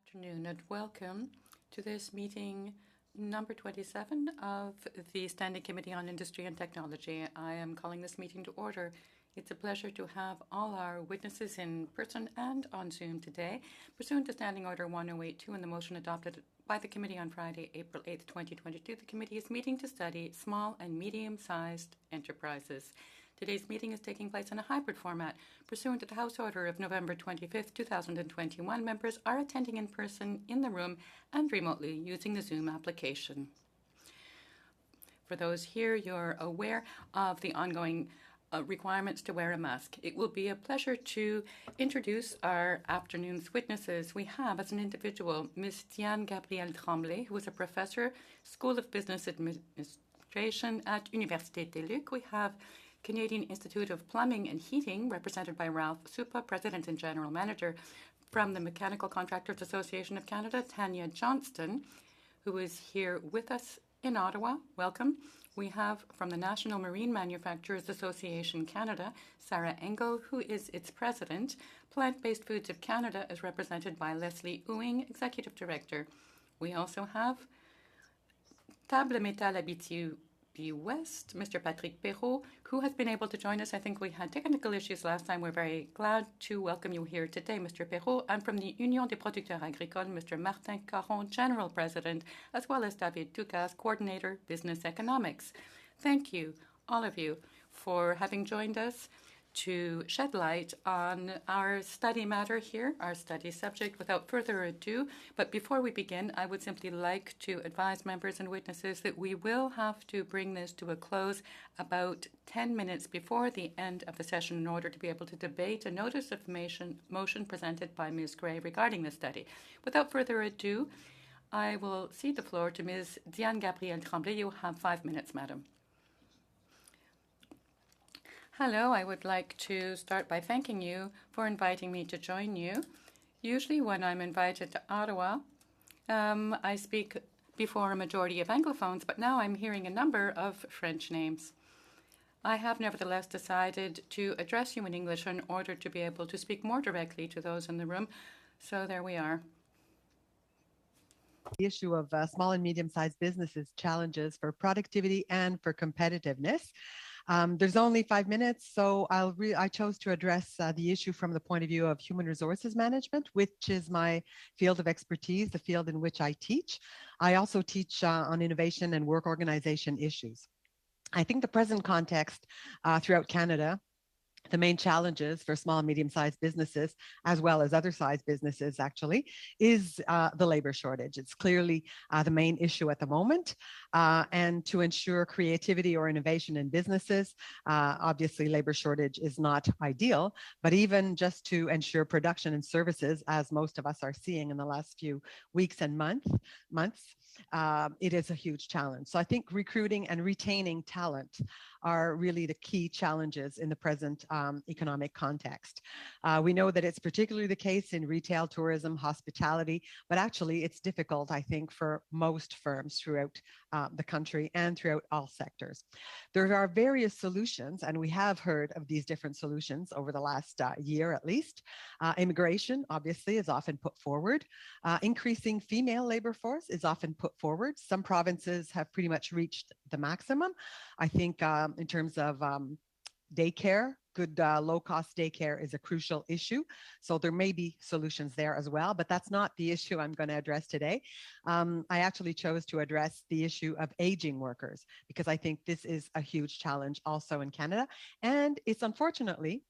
Afternoon and welcome to this meeting number 27 of the Standing Committee on Industry and Technology. I am calling this meeting to order. It's a pleasure to have all our witnesses in person and on Zoom today. Pursuant to Standing Order 1082 and the motion adopted by the committee on Friday, April 8, 2022, the committee is meeting to study small and medium-sized enterprises. Today's meeting is taking place in a hybrid format. Pursuant to the House Order of November 25, 2021, members are attending in person in the room and remotely using the Zoom application. For those here, you're aware of the ongoing requirements to wear a mask. It will be a pleasure to introduce our afternoon's witnesses. We have, as an individual, Ms. Diane Gabrielle Tremblay, who is a professor, School of Business Administration at Université de Luc. We have Canadian Institute of Plumbing and Heating, represented by Ralph Supa, President and General Manager. From the Mechanical Contractors Association of Canada, Tanya Johnston, who is here with us in Ottawa. Welcome. We have from the National Marine Manufacturers Association Canada, Sarah Engel, who is its president. Plant-Based Foods of Canada is represented by Leslie Ewing, Executive Director. We also have Table Métal Abitibi West, Mr. Patrick Perrault, who has been able to join us. I think we had technical issues last time. We're very glad to welcome you here today, Mr. Perrault. And from the Union des Producteurs Agricoles, Mr. Martin Caron, General President, as well as David Dukas, Coordinator, Business Economics. Thank you, all of you, for having joined us to shed light on our study matter here, our study subject. Without further ado, but before we begin, I would simply like to advise members and witnesses that we will have to bring this to a close about 10 minutes before the end of the session in order to be able to debate a notice of motion presented by Ms. Gray regarding the study. Without further ado, I will cede the floor to Ms. Diane Gabrielle Tremblay. You have 5 minutes, madam. Hello, I would like to start by thanking you for inviting me to join you. Usually when I'm invited to Ottawa, I speak before a majority of Anglophones, but now I'm hearing a number of French names. I have nevertheless decided to address you in English in order to be able to speak more directly to those in the room. So there we are. The issue of small and medium-sized businesses, challenges for productivity and for competitiveness. There's only 5 minutes, so I chose to address the issue from the point of view of human resources management, which is my field of expertise, the field in which I teach. I also teach on innovation and work organization issues. I think the present context throughout Canada, the main challenges for small and medium-sized businesses, as well as other size businesses actually, is the labor shortage. It's clearly the main issue at the moment. And to ensure creativity or innovation in businesses, obviously labor shortage is not ideal, but even just to ensure production and services, as most of us are seeing in the last few weeks and months, it is a huge challenge. So I think recruiting and retaining talent are really the key challenges in the present economic context. We know that it's particularly the case in retail, tourism, hospitality, but actually it's difficult, I think, for most firms throughout the country and throughout all sectors. There are various solutions, and we have heard of these different solutions over the last year at least. Immigration, obviously, is often put forward. Increasing female labor force is often put forward. Some provinces have pretty much reached the maximum. I think in terms of daycare, good low-cost daycare is a crucial issue. So there may be solutions there as well, but that's not the issue I'm going to address today. I actually chose to address the issue of aging workers because I think this is a huge challenge also in Canada. And it's unfortunately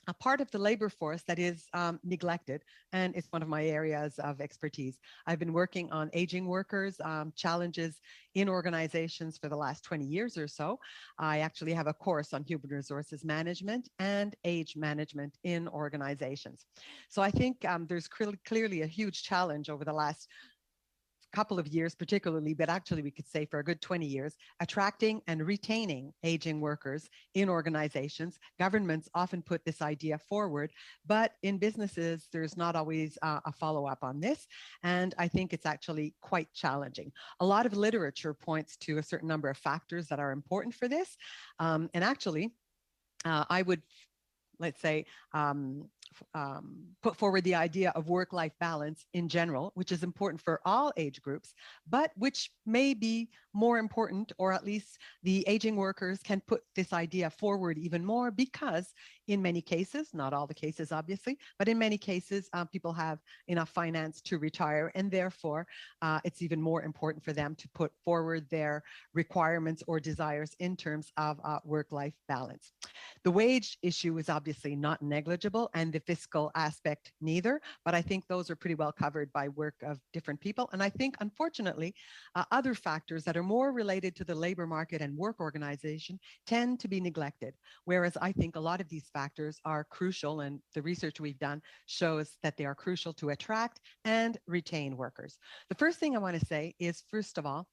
a part of the labor force that is neglected, and it's one of my areas of expertise. I've been working on aging workers, challenges in organizations for the last 20 years or so. I actually have a course on human resources management and age management in organizations. So I think there's clearly a huge challenge over the last couple of years particularly, but actually we could say for a good 20 years, attracting and retaining aging workers in organizations. Governments often put this idea forward, but in businesses, there's not always a follow-up on this. And I think it's actually quite challenging. A lot of literature points to a certain number of factors that are important for this. And actually, I would, let's say, put forward the idea of work-life balance in general, which is important for all age groups, but which may be more important, or at least the aging workers can put this idea forward even more, because in many cases, not all the cases obviously, but in many cases, people have enough finance to retire, and therefore it's even more important for them to put forward their requirements or desires in terms of work-life balance. The wage issue is obviously not negligible, and the fiscal aspect neither, but I think those are pretty well covered by work of different people. And I think, unfortunately, other factors that are more related to the labor market and work organization tend to be neglected, whereas I think a lot of these factors are crucial, and the research we've done shows that they are crucial to attract and retain workers. The first thing I want to say is, first of all,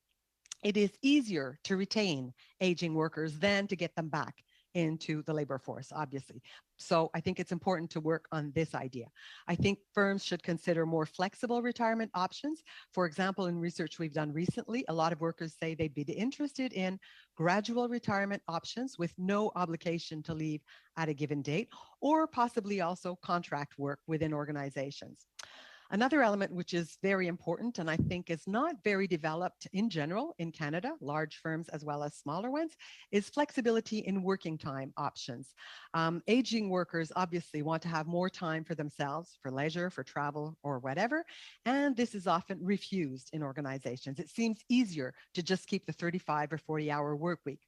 it is easier to retain aging workers than to get them back into the labor force, obviously. So I think it's important to work on this idea. I think firms should consider more flexible retirement options. For example, in research we've done recently, a lot of workers say they'd be interested in gradual retirement options with no obligation to leave at a given date, or possibly also contract work within organizations. Another element which is very important, and I think is not very developed in general in Canada, large firms as well as smaller ones, is flexibility in working time options. Aging workers obviously want to have more time for themselves, for leisure, for travel, or whatever, and this is often refused in organizations. It seems easier to just keep the 35 or 40-hour work week,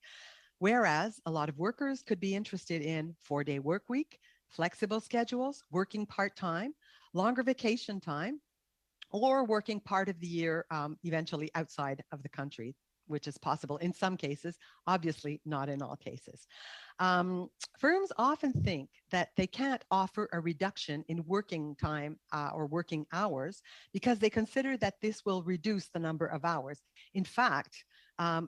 whereas a lot of workers could be interested in 4-day work week, flexible schedules, working part-time, longer vacation time, or working part of the year eventually outside of the country, which is possible in some cases, obviously not in all cases. Firms often think that they can't offer a reduction in working time or working hours because they consider that this will reduce the number of hours. In fact,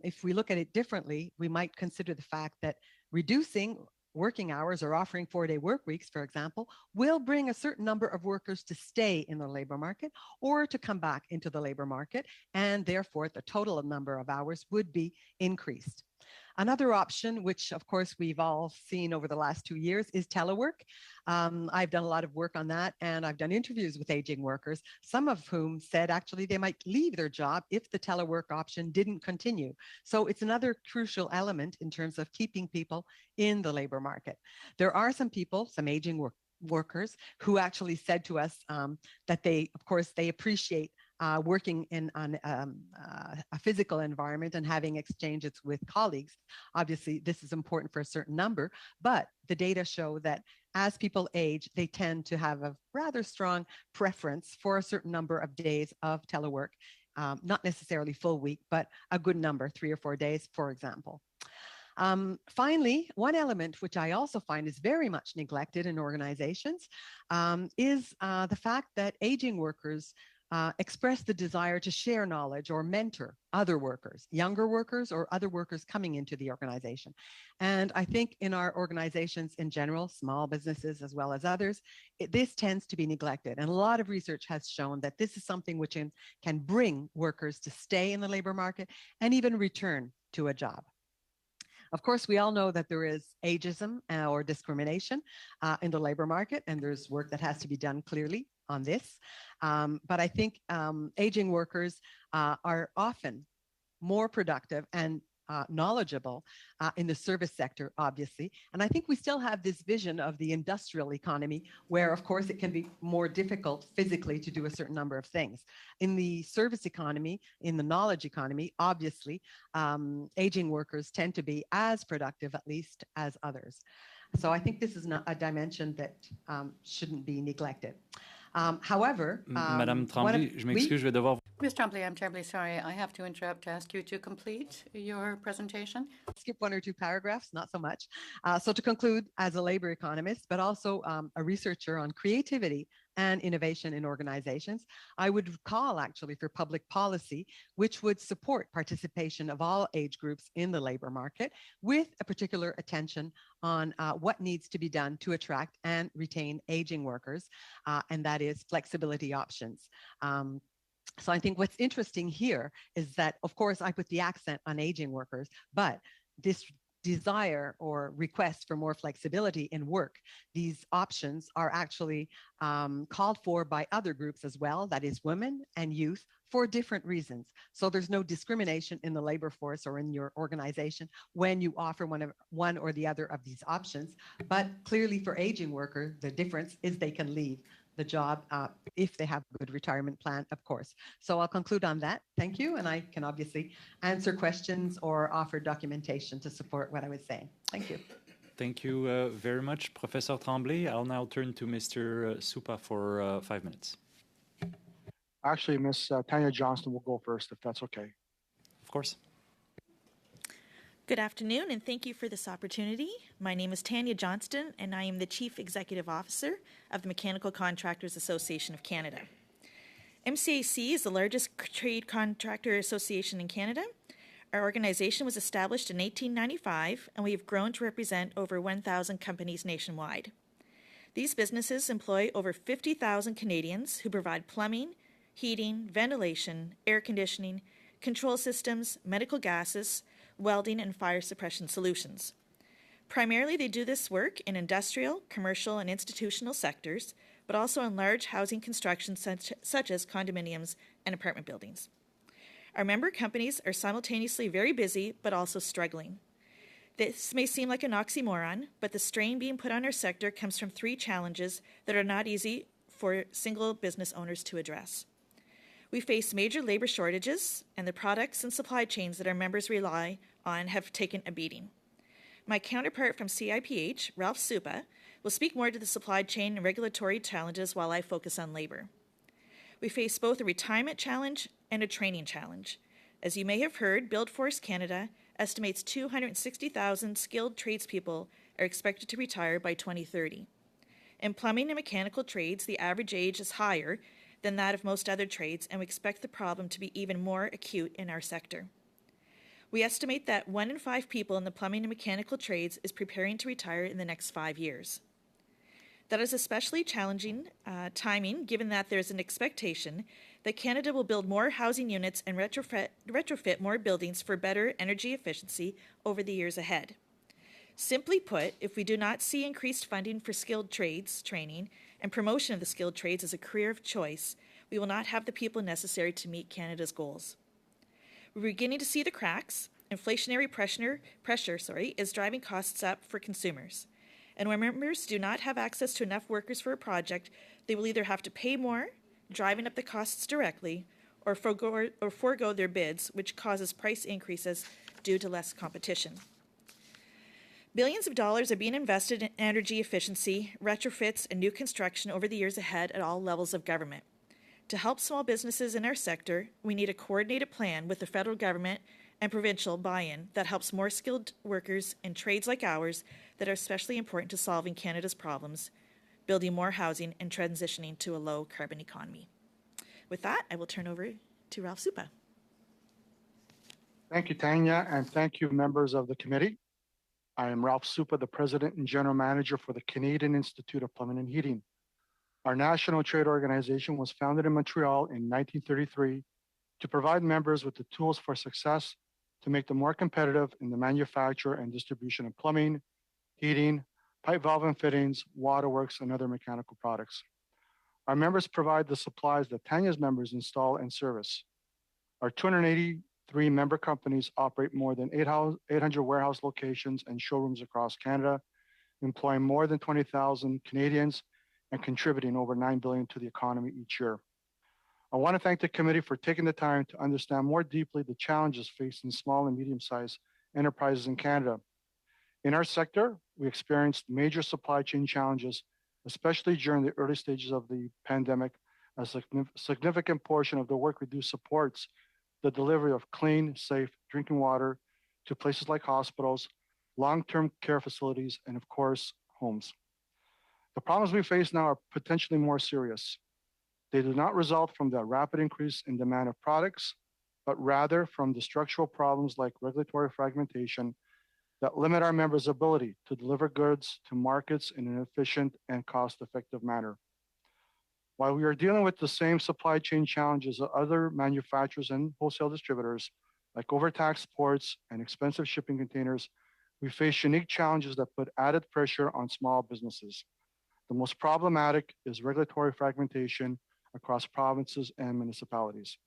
if we look at it differently, we might consider the fact that reducing working hours or offering 4-day work weeks, for example, will bring a certain number of workers to stay in the labor market or to come back into the labor market, and therefore the total number of hours would be increased. Another option, which of course we've all seen over the last 2 years, is telework. I've done a lot of work on that, and I've done interviews with aging workers, some of whom said actually they might leave their job if the telework option didn't continue. So it's another crucial element in terms of keeping people in the labor market. There are some people, some aging workers, who actually said to us that they, of course, they appreciate working in a physical environment and having exchanges with colleagues. Obviously, this is important for a certain number, but the data show that as people age, they tend to have a rather strong preference for a certain number of days of telework, not necessarily full week, but a good number, 3 or 4 days, for example. Finally, one element which I also find is very much neglected in organizations is the fact that aging workers express the desire to share knowledge or mentor other workers, younger workers or other workers coming into the organization. And I think in our organizations in general, small businesses as well as others, this tends to be neglected. And a lot of research has shown that this is something which can bring workers to stay in the labor market and even return to a job. Of course, we all know that there is ageism or discrimination in the labor market, and there's work that has to be done clearly on this. But I think aging workers are often more productive and knowledgeable in the service sector, obviously. And I think we still have this vision of the industrial economy where, of course, it can be more difficult physically to do a certain number of things. In the service economy, in the knowledge economy, obviously, aging workers tend to be as productive, at least, as others. So I think this is not a dimension that shouldn't be neglected. However, Madame Tremblay, je m'excuse, je vais devoir... Ms. Tremblay, I'm terribly sorry. I have to interrupt to ask you to complete your presentation. Skip 1 or 2 paragraphs, not so much. So to conclude, as a labor economist, but also a researcher on creativity and innovation in organizations, I would call actually for public policy, which would support participation of all age groups in the labor market with a particular attention on what needs to be done to attract and retain aging workers, and that is flexibility options. So I think what's interesting here is that, of course, I put the accent on aging workers, but this desire or request for more flexibility in work, these options are actually called for by other groups as well, that is women and youth, for different reasons. So there's no discrimination in the labor force or in your organization when you offer one or the other of these options. But clearly for aging workers, the difference is they can leave the job if they have a good retirement plan, of course. So I'll conclude on that. Thank you. And I can obviously answer questions or offer documentation to support what I was saying. Thank you. Thank you very much, Professor Tremblay. I'll now turn to Mr. Supa for 5 minutes. Actually, Ms. Tanya Johnston will go first, if that's okay. Of course. Good afternoon, and thank you for this opportunity. My name is Tanya Johnston, and I am the Chief Executive Officer of the Mechanical Contractors Association of Canada. MCAC is the largest trade contractor association in Canada. Our organization was established in 1895, and we have grown to represent over 1,000 companies nationwide. These businesses employ over 50,000 Canadians who provide plumbing, heating, ventilation, air conditioning, control systems, medical gases, welding, and fire suppression solutions. Primarily, they do this work in industrial, commercial, and institutional sectors, but also in large housing construction such as condominiums and apartment buildings. Our member companies are simultaneously very busy, but also struggling. This may seem like an oxymoron, but the strain being put on our sector comes from three challenges that are not easy for single business owners to address. We face major labor shortages, and the products and supply chains that our members rely on have taken a beating. My counterpart from CIPH, Ralph Supa, will speak more to the supply chain and regulatory challenges while I focus on labor. We face both a retirement challenge and a training challenge. As you may have heard, BuildForce Canada estimates 260,000 skilled tradespeople are expected to retire by 2030. In plumbing and mechanical trades, the average age is higher than that of most other trades, and we expect the problem to be even more acute in our sector. We estimate that 1 in 5 people in the plumbing and mechanical trades is preparing to retire in the next 5 years. That is especially challenging timing, given that there's an expectation that Canada will build more housing units and retrofit more buildings for better energy efficiency over the years ahead. Simply put, if we do not see increased funding for skilled trades training and promotion of the skilled trades as a career of choice, we will not have the people necessary to meet Canada's goals. We're beginning to see the cracks. Inflationary pressure is driving costs up for consumers. And when members do not have access to enough workers for a project, they will either have to pay more, driving up the costs directly, or forego their bids, which causes price increases due to less competition. Billions of dollars are being invested in energy efficiency, retrofits, and new construction over the years ahead at all levels of government. To help small businesses in our sector, we need a coordinated plan with the federal government and provincial buy-in that helps more skilled workers in trades like ours that are especially important to solving Canada's problems, building more housing, and transitioning to a low-carbon economy. With that, I will turn over to Ralph Supa. Thank you, Tanya, and thank you, members of the committee. I am Ralph Supa, the President and General Manager for the Canadian Institute of Plumbing and Heating. Our national trade organization was founded in Montreal in 1933 to provide members with the tools for success to make them more competitive in the manufacture and distribution of plumbing, heating, pipe valve and fittings, waterworks, and other mechanical products. Our members provide the supplies that Tanya's members install and service. Our 283 member companies operate more than 800 warehouse locations and showrooms across Canada, employing more than 20,000 Canadians and contributing over $9 billion to the economy each year. I want to thank the committee for taking the time to understand more deeply the challenges facing small and medium-sized enterprises in Canada. In our sector, we experienced major supply chain challenges, especially during the early stages of the pandemic. A significant portion of the work we do supports the delivery of clean, safe drinking water to places like hospitals, long-term care facilities, and of course, homes. The problems we face now are potentially more serious. They do not result from the rapid increase in demand of products, but rather from the structural problems like regulatory fragmentation that limit our members' ability to deliver goods to markets in an efficient and cost-effective manner. While we are dealing with the same supply chain challenges of other manufacturers and wholesale distributors, like overtaxed ports and expensive shipping containers, we face unique challenges that put added pressure on small businesses. The most problematic is regulatory fragmentation across provinces and municipalities.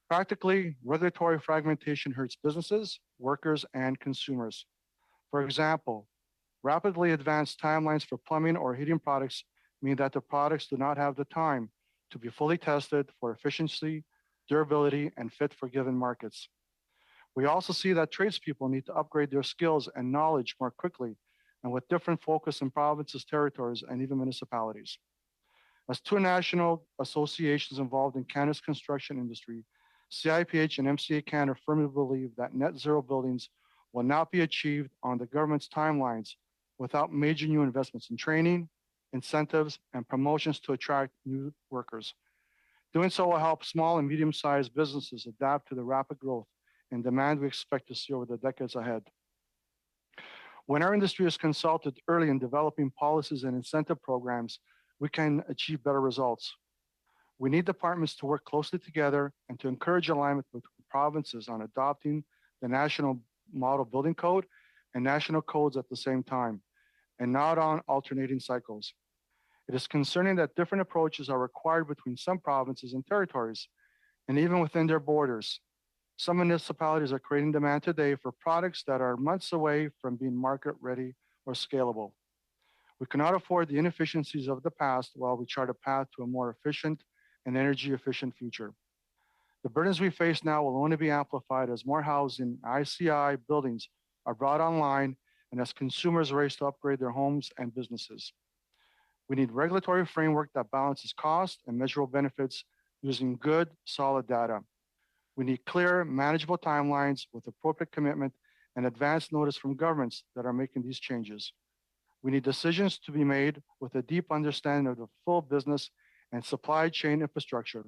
Practically, regulatory fragmentation hurts businesses, workers, and consumers. For example, rapidly advanced timelines for plumbing or heating products mean that the products do not have the time to be fully tested for efficiency, durability, and fit for given markets. We also see that tradespeople need to upgrade their skills and knowledge more quickly and with different focus in provinces, territories, and even municipalities. As two national associations involved in Canada's construction industry, CIPH and MCA Canada firmly believe that net zero buildings will not be achieved on the government's timelines without major new investments in training, incentives, and promotions to attract new workers. Doing so will help small and medium-sized businesses adapt to the rapid growth and demand we expect to see over the decades ahead. When our industry is consulted early in developing policies and incentive programs, we can achieve better results. We need departments to work closely together and to encourage alignment with provinces on adopting the National Model Building Code and national codes at the same time, and not on alternating cycles. It is concerning that different approaches are required between some provinces and territories, and even within their borders. Some municipalities are creating demand today for products that are months away from being market ready or scalable. We cannot afford the inefficiencies of the past while we chart a path to a more efficient and energy efficient future. The burdens we face now will only be amplified as more housing ICI buildings are brought online and as consumers race to upgrade their homes and businesses. We need regulatory framework that balances cost and measurable benefits using good, solid data. We need clear, manageable timelines with appropriate commitment and advance notice from governments that are making these changes. We need decisions to be made with a deep understanding of the full business and supply chain infrastructure,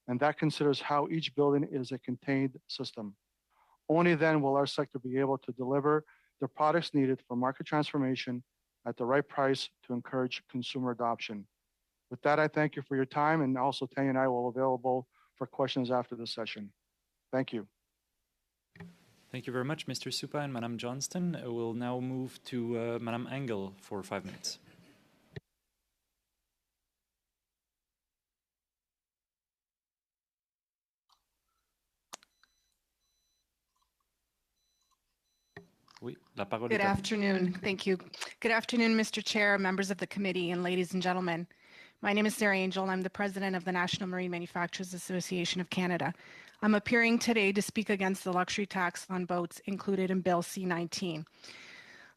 and that considers how each building is a contained system. Only then will our sector be able to deliver the products needed for market transformation at the right price to encourage consumer adoption. With that, I thank you for your time, and also Tanya and I will be available for questions after the session. Thank you. Thank you very much, Mr. Supa and Madame Johnston. We'll now move to Madame Engel for 5 minutes. Oui, la parole Good est à vous. afternoon. Thank you. Good afternoon, Mr. Chair, members of the committee, and ladies and gentlemen. My name is Sarah Angel. I'm the president of the National Marine Manufacturers Association of Canada. I'm appearing today to speak against the luxury tax on boats included in Bill C-19.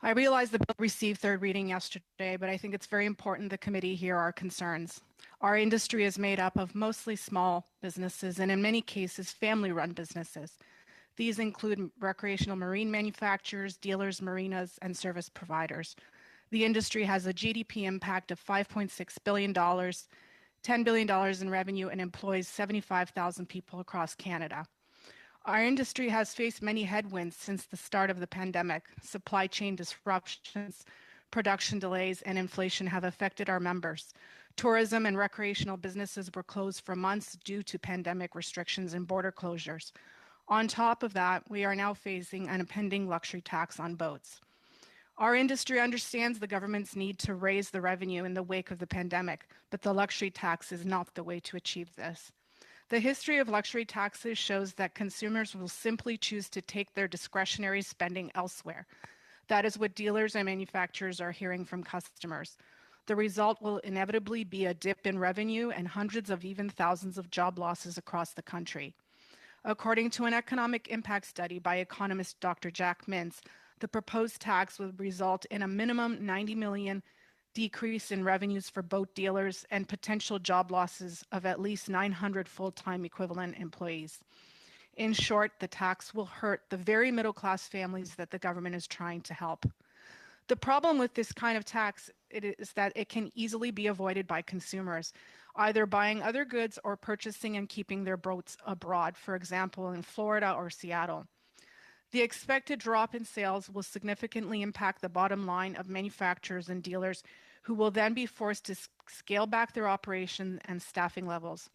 I realize the bill received third reading yesterday, but I think it's very important the committee hear our concerns. Our industry is made up of mostly small businesses and in many cases family-run businesses. These include recreational marine manufacturers, dealers, marinas, and service providers. The industry has a GDP impact of $5.6 billion, $10 billion in revenue, and employs 75,000 people across Canada. Our industry has faced many headwinds since the start of the pandemic. Supply chain disruptions, production delays, and inflation have affected our members. Tourism and recreational businesses were closed for months due to pandemic restrictions and border closures. On top of that, we are now facing an impending luxury tax on boats. Our industry understands the government's need to raise the revenue in the wake of the pandemic, but the luxury tax is not the way to achieve this. The history of luxury taxes shows that consumers will simply choose to take their discretionary spending elsewhere. That is what dealers and manufacturers are hearing from customers. The result will inevitably be a dip in revenue and hundreds of even thousands of job losses across the country. According to an economic impact study by economist Dr. Jack Mintz, the proposed tax would result in a minimum 90 million decrease in revenues for boat dealers and potential job losses of at least 900 full-time equivalent employees. In short, the tax will hurt the very middle-class families that the government is trying to help. The problem with this kind of tax is that it can easily be avoided by consumers, either buying other goods or purchasing and keeping their boats abroad, for example, in Florida or Seattle. The expected drop in sales will significantly impact the bottom line of manufacturers and dealers who will then be forced to scale back their operation and staffing levels.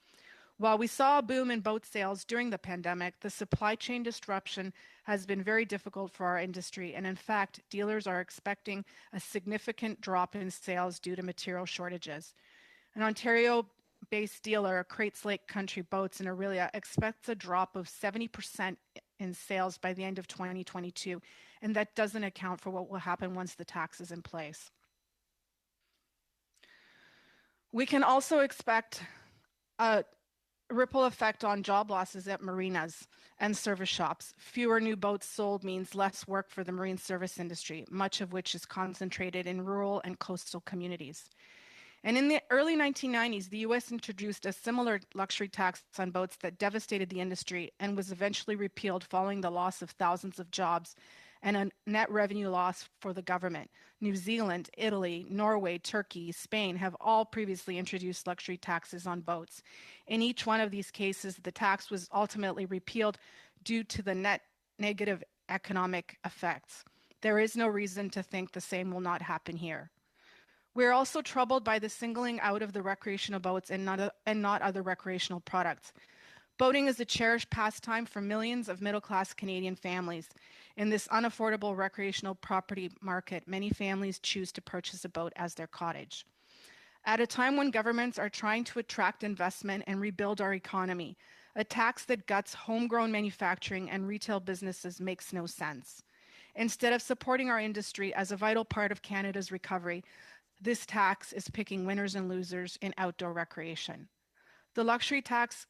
While we saw a boom in boat sales during the pandemic, the supply chain disruption has been very difficult for our industry. And in fact, dealers are expecting a significant drop in sales due to material shortages. An Ontario-based dealer, Crates Lake Country Boats in Orillia, expects a drop of 70% in sales by the end of 2022. And that doesn't account for what will happen once the tax is in place. We can also expect a ripple effect on job losses at marinas and service shops. Fewer new boats sold means less work for the marine service industry, much of which is concentrated in rural and coastal communities. And in the early 1990s, the US introduced a similar luxury tax on boats that devastated the industry and was eventually repealed following the loss of thousands of jobs and a net revenue loss for the government. New Zealand, Italy, Norway, Turkey, Spain have all previously introduced luxury taxes on boats. In each one of these cases, the tax was ultimately repealed due to the net negative economic effects. There is no reason to think the same will not happen here. We're also troubled by the singling out of the recreational boats and not other recreational products. Boating is a cherished pastime for millions of middle-class Canadian families. In this unaffordable recreational property market, many families choose to purchase a boat as their cottage. At a time when governments are trying to attract investment and rebuild our economy, a tax that guts homegrown manufacturing and retail businesses makes no sense. Instead of supporting our industry as a vital part of Canada's recovery, this tax is picking winners and losers in outdoor recreation. The luxury tax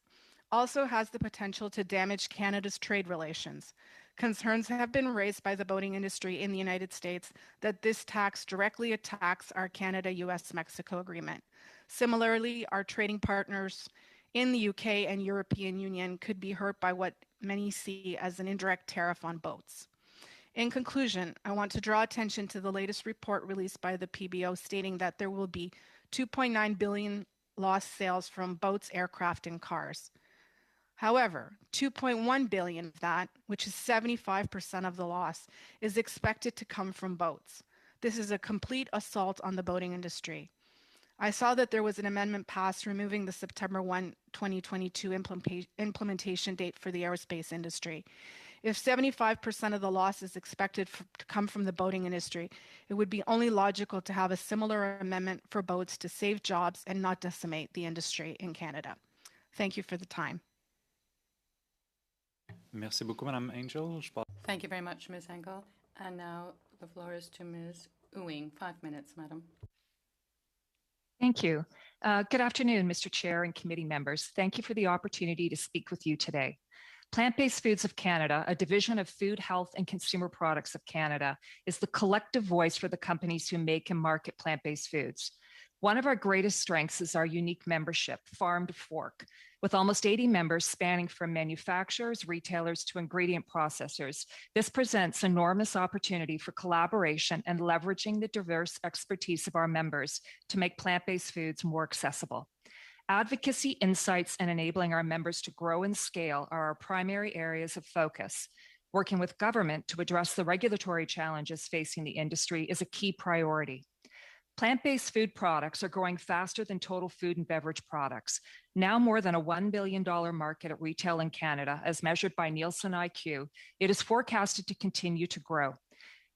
also has the potential to damage Canada's trade relations. Concerns have been raised by the boating industry in the United States that this tax directly attacks our Canada-US-Mexico agreement. Similarly, our trading partners in the UK and European Union could be hurt by what many see as an indirect tariff on boats. In conclusion, I want to draw attention to the latest report released by the PBO stating that there will be 2.9 billion lost sales from boats, aircraft, and cars. However, 2.1 billion of that, which is 75% of the loss, is expected to come from boats. This is a complete assault on the boating industry. I saw that there was an amendment passed removing the September 1, 2022 implementation date for the aerospace industry. If 75% of the loss is expected to come from the boating industry, it would be only logical to have a similar amendment for boats to save jobs and not decimate the industry in Canada. Thank you for the time. Merci beaucoup, Madame Angel. Thank you very much, Ms. Engel. And now the floor is to Ms. Ewing. 5 minutes, Madam. Thank you. Good afternoon, Mr. Chair and committee members. Thank you for the opportunity to speak with you today. Plant-Based Foods of Canada, a division of Food, Health and Consumer Products of Canada, is the collective voice for the companies who make and market plant-based foods. One of our greatest strengths is our unique membership, Farm to Fork, with almost 80 members spanning from manufacturers, retailers to ingredient processors. This presents enormous opportunity for collaboration and leveraging the diverse expertise of our members to make plant-based foods more accessible. Advocacy, insights, and enabling our members to grow and scale are our primary areas of focus. Working with government to address the regulatory challenges facing the industry is a key priority. Plant-based food products are growing faster than total food and beverage products, now more than a $1 billion market at retail in Canada, as measured by Nielsen IQ. It is forecasted to continue to grow.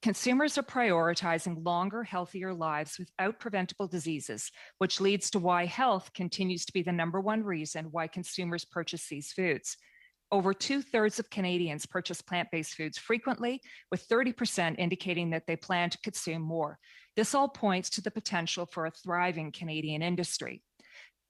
Consumers are prioritizing longer, healthier lives without preventable diseases, which leads to why health continues to be the #1 reason why consumers purchase these foods. Over 2/3 of Canadians purchase plant-based foods frequently, with 30% indicating that they plan to consume more. This all points to the potential for a thriving Canadian industry.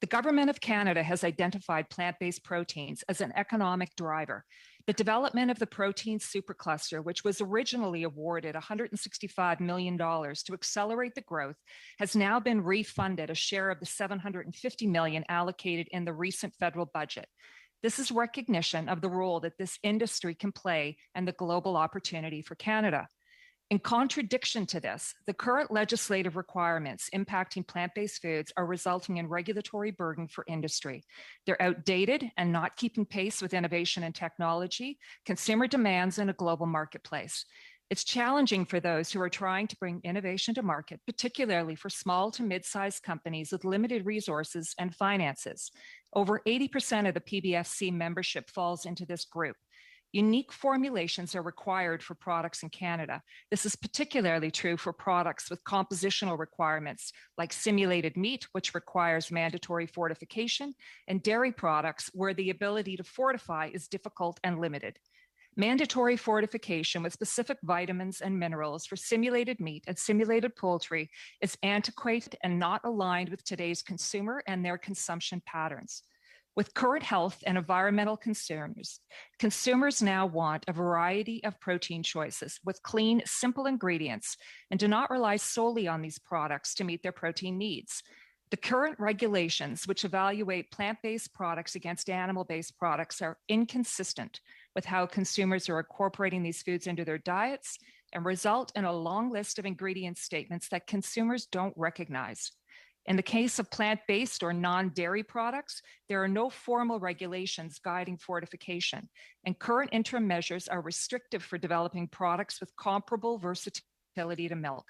The Government of Canada has identified plant-based proteins as an economic driver. The development of the protein supercluster, which was originally awarded $165 million to accelerate the growth, has now been refunded a share of the $750 million allocated in the recent federal budget. This is recognition of the role that this industry can play and the global opportunity for Canada. In contradiction to this, the current legislative requirements impacting plant-based foods are resulting in regulatory burden for industry. They're outdated and not keeping pace with innovation and technology, consumer demands in a global marketplace. It's challenging for those who are trying to bring innovation to market, particularly for small to mid-sized companies with limited resources and finances. Over 80% of the PBFC membership falls into this group. Unique formulations are required for products in Canada. This is particularly true for products with compositional requirements like simulated meat, which requires mandatory fortification, and dairy products where the ability to fortify is difficult and limited. Mandatory fortification with specific vitamins and minerals for simulated meat and simulated poultry is antiquated and not aligned with today's consumer and their consumption patterns. With current health and environmental concerns, consumers now want a variety of protein choices with clean, simple ingredients and do not rely solely on these products to meet their protein needs. The current regulations, which evaluate plant-based products against animal-based products, are inconsistent with how consumers are incorporating these foods into their diets and result in a long list of ingredient statements that consumers don't recognize. In the case of plant-based or non-dairy products, there are no formal regulations guiding fortification, and current interim measures are restrictive for developing products with comparable versatility to milk.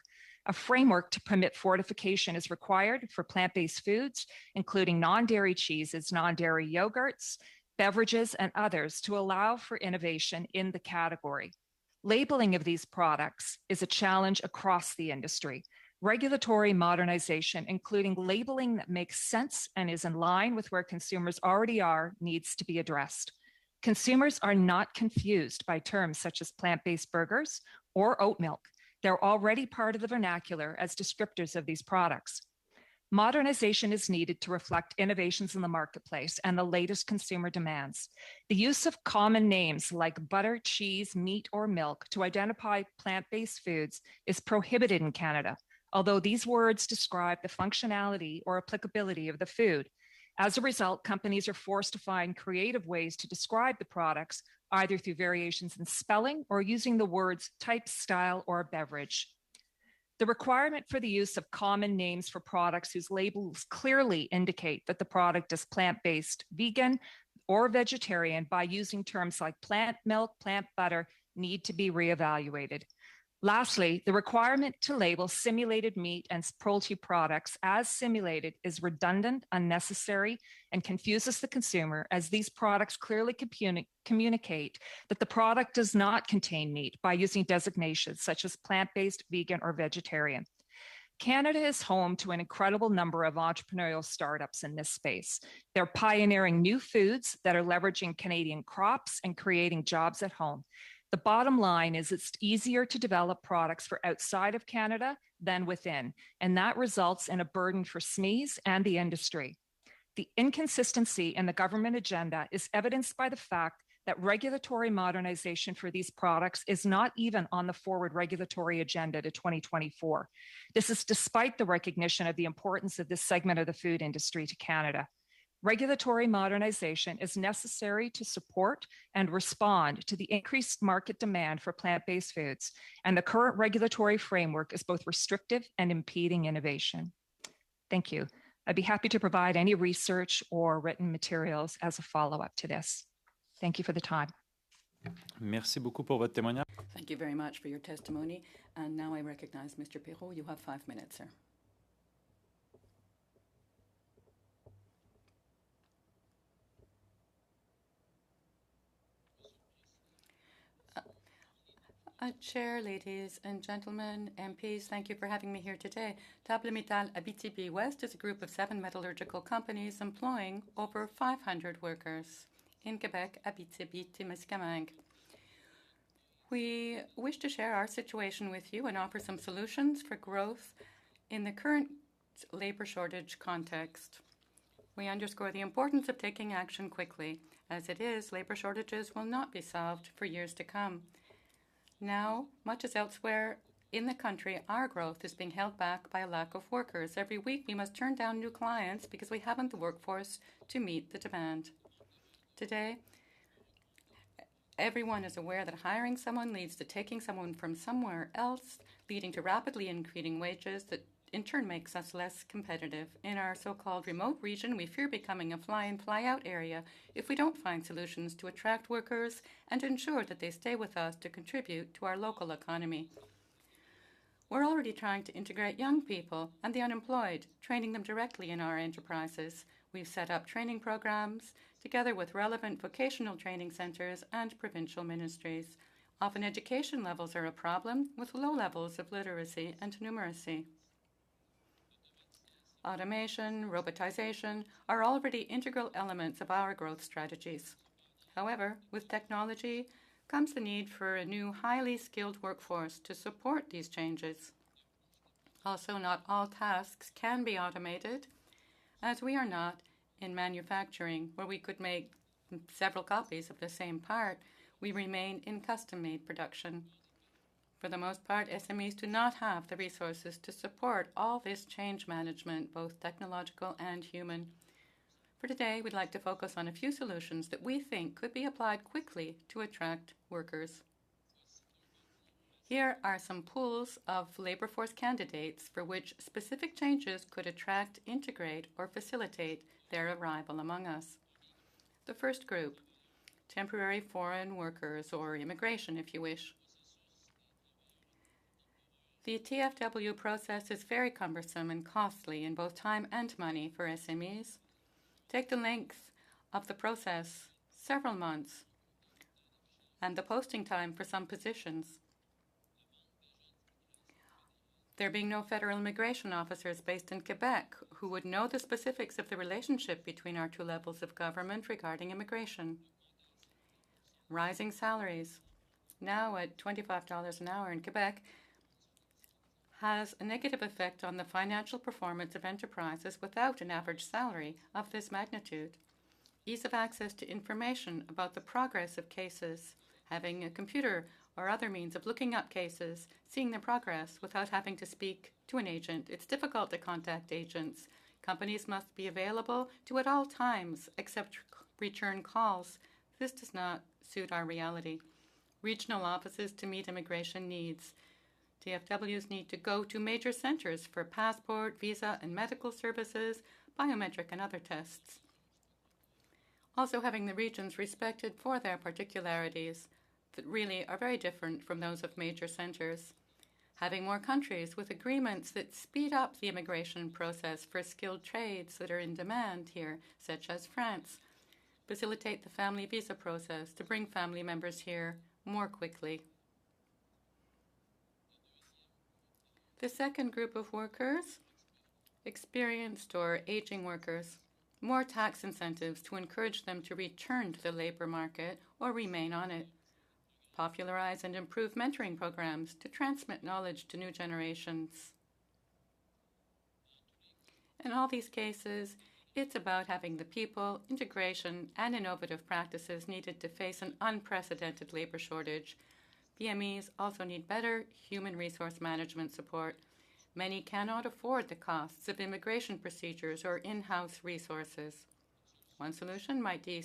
A framework to permit fortification is required for plant-based foods, including non-dairy cheeses, non-dairy yogurts, beverages, and others to allow for innovation in the category. Labeling of these products is a challenge across the industry. Regulatory modernization, including labeling that makes sense and is in line with where consumers already are, needs to be addressed. Consumers are not confused by terms such as plant-based burgers or oat milk. They're already part of the vernacular as descriptors of these products. Modernization is needed to reflect innovations in the marketplace and the latest consumer demands. The use of common names like butter, cheese, meat, or milk to identify plant-based foods is prohibited in Canada, although these words describe the functionality or applicability of the food. As a result, companies are forced to find creative ways to describe the products, either through variations in spelling or using the words type, style, or beverage. The requirement for the use of common names for products whose labels clearly indicate that the product is plant-based, vegan, or vegetarian by using terms like plant milk, plant butter need to be reevaluated. Lastly, the requirement to label simulated meat and poultry products as simulated is redundant, unnecessary, and confuses the consumer, as these products clearly communicate that the product does not contain meat by using designations such as plant-based, vegan, or vegetarian. Canada is home to an incredible number of entrepreneurial startups in this space. They're pioneering new foods that are leveraging Canadian crops and creating jobs at home. The bottom line is it's easier to develop products for outside of Canada than within, and that results in a burden for SMEs and the industry. The inconsistency in the government agenda is evidenced by the fact that regulatory modernization for these products is not even on the forward regulatory agenda to 2024. This is despite the recognition of the importance of this segment of the food industry to Canada. Regulatory modernization is necessary to support and respond to the increased market demand for plant-based foods, and the current regulatory framework is both restrictive and impeding innovation. Thank you. I'd be happy to provide any research or written materials as a follow-up to this. Thank you for the time. Merci beaucoup pour votre témoignage. Thank you very much for your testimony. And now I recognize Mr. Perrault. You have 5 minutes, sir. Chair, ladies and gentlemen, MPs, thank you for having me here today. Table Metal Abitibi West is a group of 7 metallurgical companies employing over 500 workers in Quebec, Abitibi, Témiscamingue. We wish to share our situation with you and offer some solutions for growth in the current labor shortage context. We underscore the importance of taking action quickly. As it is, labor shortages will not be solved for years to come. Now, much as elsewhere in the country, our growth is being held back by a lack of workers. Every week, we must turn down new clients because we haven't the workforce to meet the demand. Today, everyone is aware that hiring someone leads to taking someone from somewhere else, leading to rapidly increasing wages that in turn makes us less competitive. In our so-called remote region, we fear becoming a fly-in, fly-out area if we don't find solutions to attract workers and ensure that they stay with us to contribute to our local economy. We're already trying to integrate young people and the unemployed, training them directly in our enterprises. We've set up training programs together with relevant vocational training centres and provincial ministries. Often education levels are a problem, with low levels of literacy and numeracy. Automation, robotization are already integral elements of our growth strategies. However, with technology comes the need for a new highly skilled workforce to support these changes. Also, not all tasks can be automated, as we are not in manufacturing where we could make several copies of the same part. We remain in custom-made production. For the most part, SMEs do not have the resources to support all this change management, both technological and human. For today, we'd like to focus on a few solutions that we think could be applied quickly to attract workers. Here are some pools of labor force candidates for which specific changes could attract, integrate, or facilitate their arrival among us. The first group, temporary foreign workers, or immigration if you wish. The TFW process is very cumbersome and costly in both time and money for SMEs. Take the length of the process, several months, and the posting time for some positions. There being no federal immigration officers based in Quebec who would know the specifics of the relationship between our two levels of government regarding immigration. Rising salaries, now at $25 an hour in Quebec, has a negative effect on the financial performance of enterprises without an average salary of this magnitude. Ease of access to information about the progress of cases, having a computer or other means of looking up cases, seeing their progress without having to speak to an agent. It's difficult to contact agents. Companies must be available to at all times accept return calls. This does not suit our reality. Regional offices to meet immigration needs. TFWs need to go to major centers for passport, visa, and medical services, biometric and other tests. Also having the regions respected for their particularities that really are very different from those of major centers. Having more countries with agreements that speed up the immigration process for skilled trades that are in demand here, such as France. Facilitate the family visa process to bring family members here more quickly. The second group of workers, experienced or aging workers, more tax incentives to encourage them to return to the labor market or remain on it. Popularize and improve mentoring programs to transmit knowledge to new generations. In all these cases, it's about having the people, integration, and innovative practices needed to face an unprecedented labor shortage. PMEs also need better human resource management support. Many cannot afford the costs of immigration procedures or in-house resources. One solution might be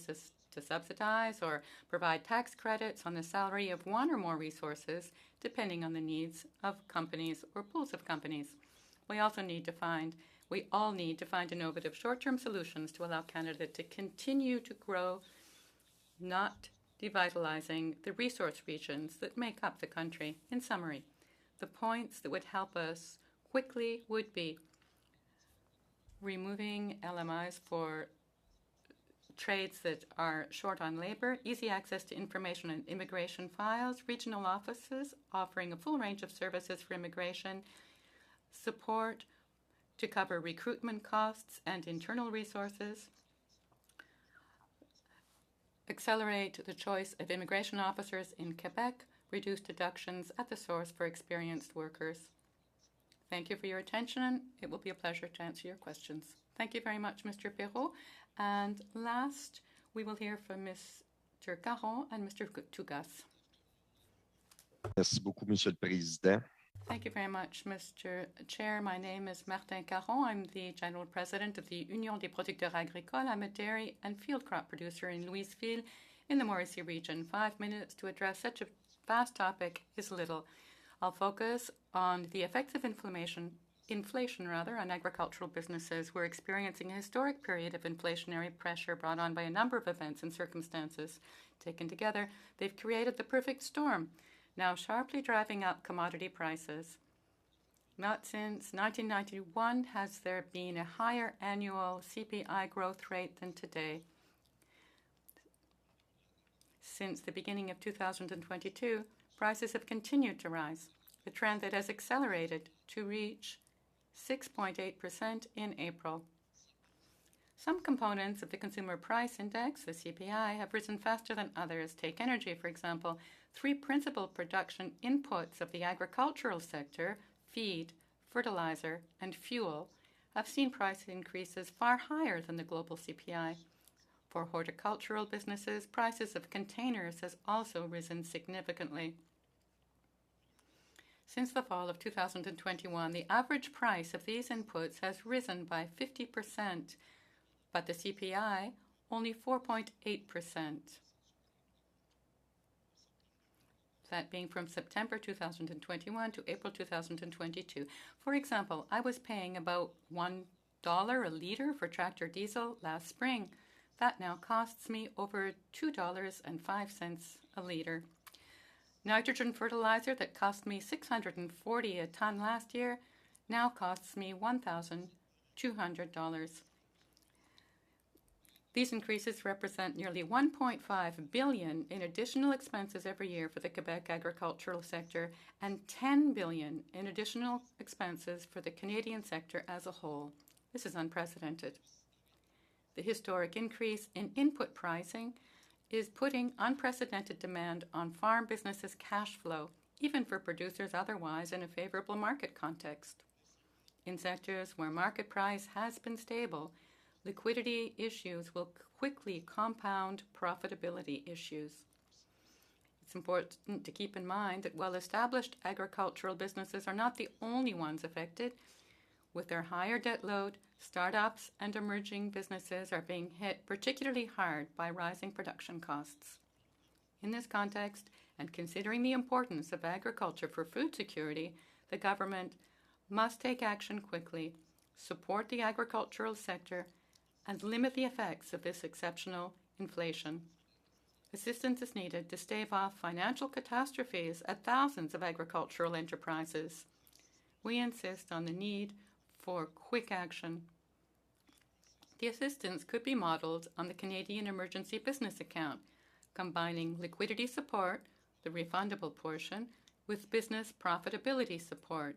to subsidize or provide tax credits on the salary of one or more resources, depending on the needs of companies or pools of companies. We all need to find innovative short-term solutions to allow Canada to continue to grow, not devitalizing the resource regions that make up the country. In summary, the points that would help us quickly would be removing LMIs for trades that are short on labor, easy access to information and immigration files, regional offices offering a full range of services for immigration, support to cover recruitment costs and internal resources, accelerate the choice of immigration officers in Quebec, reduce deductions at the source for experienced workers. Thank you for your attention. It will be a pleasure to answer your questions. Thank you very much, Mr. Perrault. And last, we will hear from Mr. Caron and Mr. Tougas. Merci beaucoup, Monsieur le Président. Thank you very much, Mr. Chair. My name is Martin Caron. I'm the General President of the Union des Producteurs Agricoles. I'm a dairy and field crop producer in Louisville in the Morrissey region. 5 minutes to address such a vast topic is little. I'll focus on the effects of inflation inflation on agricultural businesses. We're experiencing a historic period of inflationary pressure brought on by a number of events and circumstances. Taken together, they've created the perfect storm, now sharply driving up commodity prices. Not since 1991 has there been a higher annual CPI growth rate than today. Since the beginning of 2022, prices have continued to rise, a trend that has accelerated to reach 6.8% in April. Some components of the Consumer Price Index, the CPI, have risen faster than others. Take energy, for example. Three principal production inputs of the agricultural sector, feed, fertilizer, and fuel, have seen price increases far higher than the global CPI. For horticultural businesses, prices of containers has also risen significantly. Since the fall of 2021, the average price of these inputs has risen by 50%, but the CPI only 4.8%. That being from September 2021 to April 2022. For example, I was paying about $1 a liter for tractor diesel last spring. That now costs me over $2.05 a liter. Nitrogen fertilizer that cost me $640 a ton last year now costs me $1,200. These increases represent nearly $1.5 billion in additional expenses every year for the Quebec agricultural sector and $10 billion in additional expenses for the Canadian sector as a whole. This is unprecedented. The historic increase in input pricing is putting unprecedented demand on farm businesses' cash flow, even for producers otherwise in a favorable market context. In sectors where market price has been stable, liquidity issues will quickly compound profitability issues. It's important to keep in mind that well-established agricultural businesses are not the only ones affected. With their higher debt load, startups and emerging businesses are being hit particularly hard by rising production costs. In this context, and considering the importance of agriculture for food security, the government must take action quickly, support the agricultural sector, and limit the effects of this exceptional inflation. Assistance is needed to stave off financial catastrophes at thousands of agricultural enterprises. We insist on the need for quick action. The assistance could be modeled on the Canadian Emergency Business Account, combining liquidity support, the refundable portion, with business profitability support,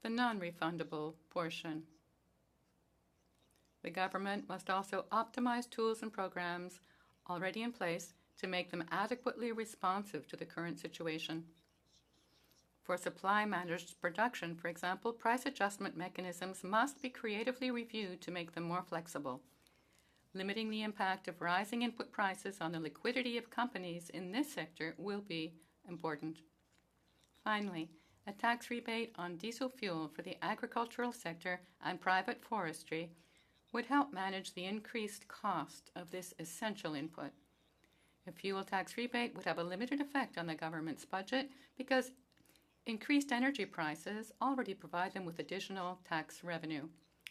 the non-refundable portion. The government must also optimize tools and programs already in place to make them adequately responsive to the current situation. For supply-managed production, for example, price adjustment mechanisms must be creatively reviewed to make them more flexible. Limiting the impact of rising input prices on the liquidity of companies in this sector will be important. Finally, a tax rebate on diesel fuel for the agricultural sector and private forestry would help manage the increased cost of this essential input. A fuel tax rebate would have a limited effect on the government's budget because increased energy prices already provide them with additional tax revenue.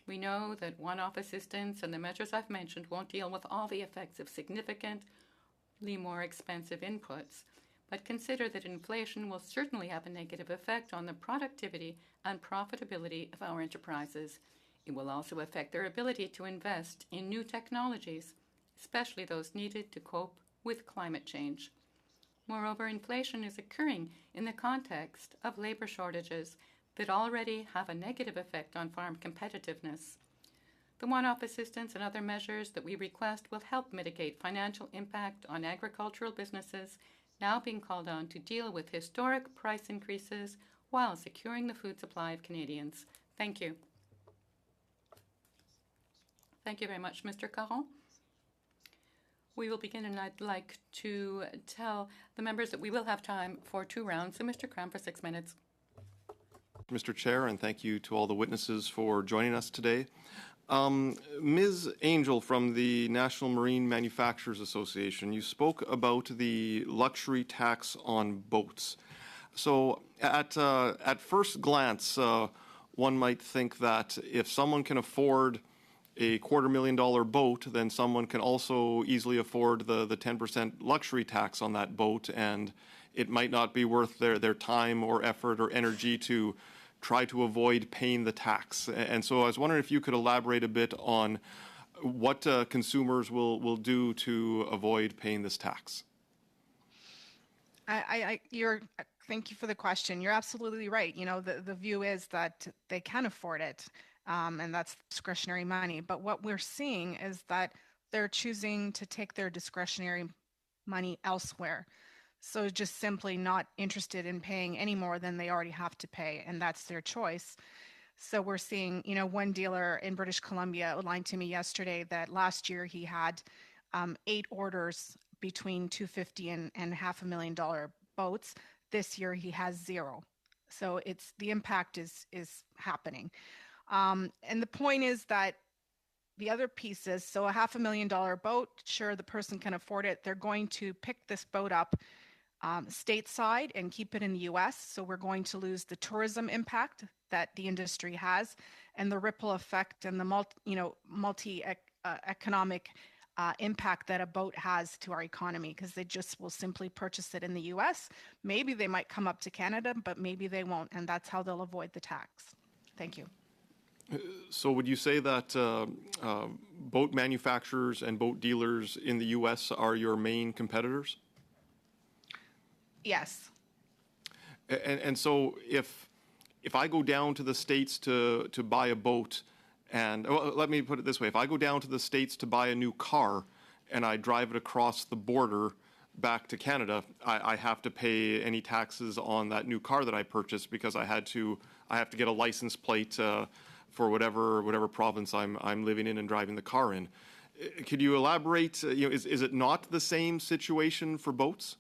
We know that one-off assistance and the measures I've mentioned won't deal with all the effects of significantly more expensive inputs, but consider that inflation will certainly have a negative effect on the productivity and profitability of our enterprises. It will also affect their ability to invest in new technologies, especially those needed to cope with climate change. Moreover, inflation is occurring in the context of labor shortages that already have a negative effect on farm competitiveness. The one-off assistance and other measures that we request will help mitigate financial impact on agricultural businesses now being called on to deal with historic price increases while securing the food supply of Canadians. Thank you. Thank you very much, Mr. Caron. We will begin, and I'd like to tell the members that we will have time for 2 rounds. So, Mr. Cram, for 6 minutes. Mr. Chair, and thank you to all the witnesses for joining us today. Ms. Angel from the National Marine Manufacturers Association, you spoke about the luxury tax on boats. So at first glance, one might think that if someone can afford a $250,000 boat, then someone can also easily afford the 10% luxury tax on that boat, and it might not be worth their time or effort or energy to try to avoid paying the tax. And so I was wondering if you could elaborate a bit on what consumers will do to avoid paying this tax. Thank you for the question. You're absolutely right. You know, the view is that they can afford it, and that's discretionary money. But what we're seeing is that they're choosing to take their discretionary money elsewhere. So just simply not interested in paying any more than they already have to pay, and that's their choice. So we're seeing, you know, one dealer in British Columbia outlined to me yesterday that last year he had 8 orders between $250,000 and $500,000 boats. This year he has 0. So the impact is happening. And the point is that the other piece is, so a $500,000 boat, sure, the person can afford it. They're going to pick this boat up stateside and keep it in the US. So we're going to lose the tourism impact that the industry has, and the ripple effect and the multi-economic impact that a boat has to our economy, because they just will simply purchase it in the US. Maybe they might come up to Canada, but maybe they won't, and that's how they'll avoid the tax. Thank you. So would you say that boat manufacturers and boat dealers in the US are your main competitors? Yes. And so if I go down to the States to buy a boat, and well, let me put it this way, if I go down to the States to buy a new car and I drive it across the border back to Canada, I have to pay any taxes on that new car that I purchased because I have to get a license plate for whatever province I'm living in and driving the car in. Could you elaborate? Is it not the same situation for boats?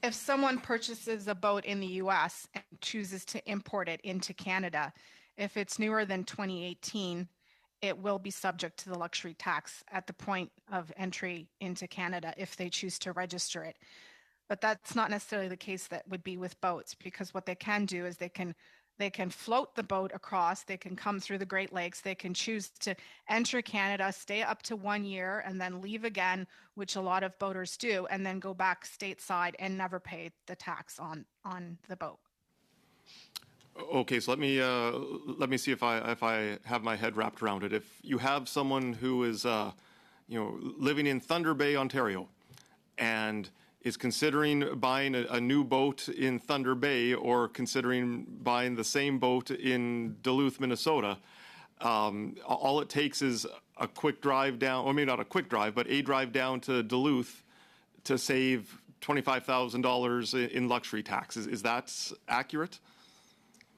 If someone purchases a boat in the US and chooses to import it into Canada, if it's newer than 2018, it will be subject to the luxury tax at the point of entry into Canada if they choose to register it. But that's not necessarily the case that would be with boats, because what they can do is they can float the boat across, they can come through the Great Lakes, they can choose to enter Canada, stay up to 1 year, and then leave again, which a lot of boaters do, and then go back stateside and never pay the tax on the boat. Okay, so let me see if I have my head wrapped around it. If you have someone who is living in Thunder Bay, Ontario, and is considering buying a new boat in Thunder Bay or considering buying the same boat in Duluth, Minnesota, all it takes is a quick drive down, or maybe not a quick drive, but a drive down to Duluth to save $25,000 in luxury tax. Is that accurate?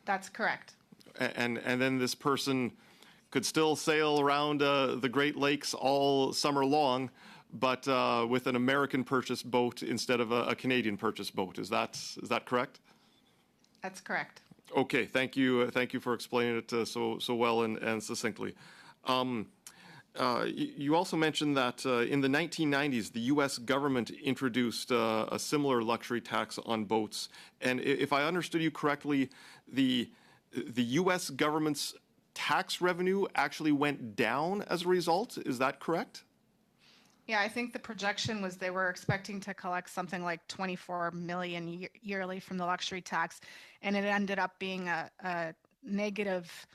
That's correct. And then this person could still sail around the Great Lakes all summer long, but with an American purchased boat instead of a Canadian purchased boat. Is that correct? That's correct. Okay, thank you for explaining it so well and succinctly. You also mentioned that in the 1990s, the U.S. government introduced a similar luxury tax on boats, and if I understood you correctly, the U.S. government's tax revenue actually went down as a result. Is that correct? Yeah, I think the projection was they were expecting to collect something like $24 million yearly from the luxury tax, and it ended up being a negative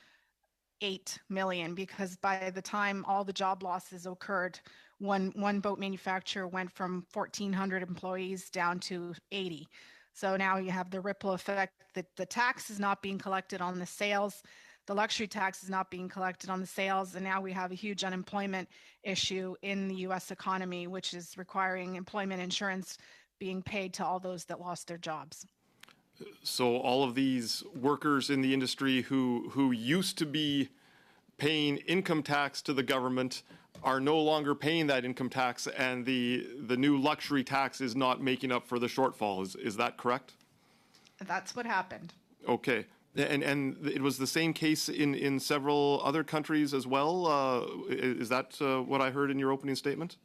$8 million, because by the time all the job losses occurred, one boat manufacturer went from 1,400 employees down to 80. So now you have the ripple effect that the tax is not being collected on the sales. The luxury tax is not being collected on the sales, and now we have a huge unemployment issue in the U.S. economy, which is requiring employment insurance being paid to all those that lost their jobs. So all of these workers in the industry who used to be paying income tax to the government are no longer paying that income tax, and the new luxury tax is not making up for the shortfall. Is that correct? That's what happened. Okay. And it was the same case in several other countries as well? Is that what I heard in your opening statement?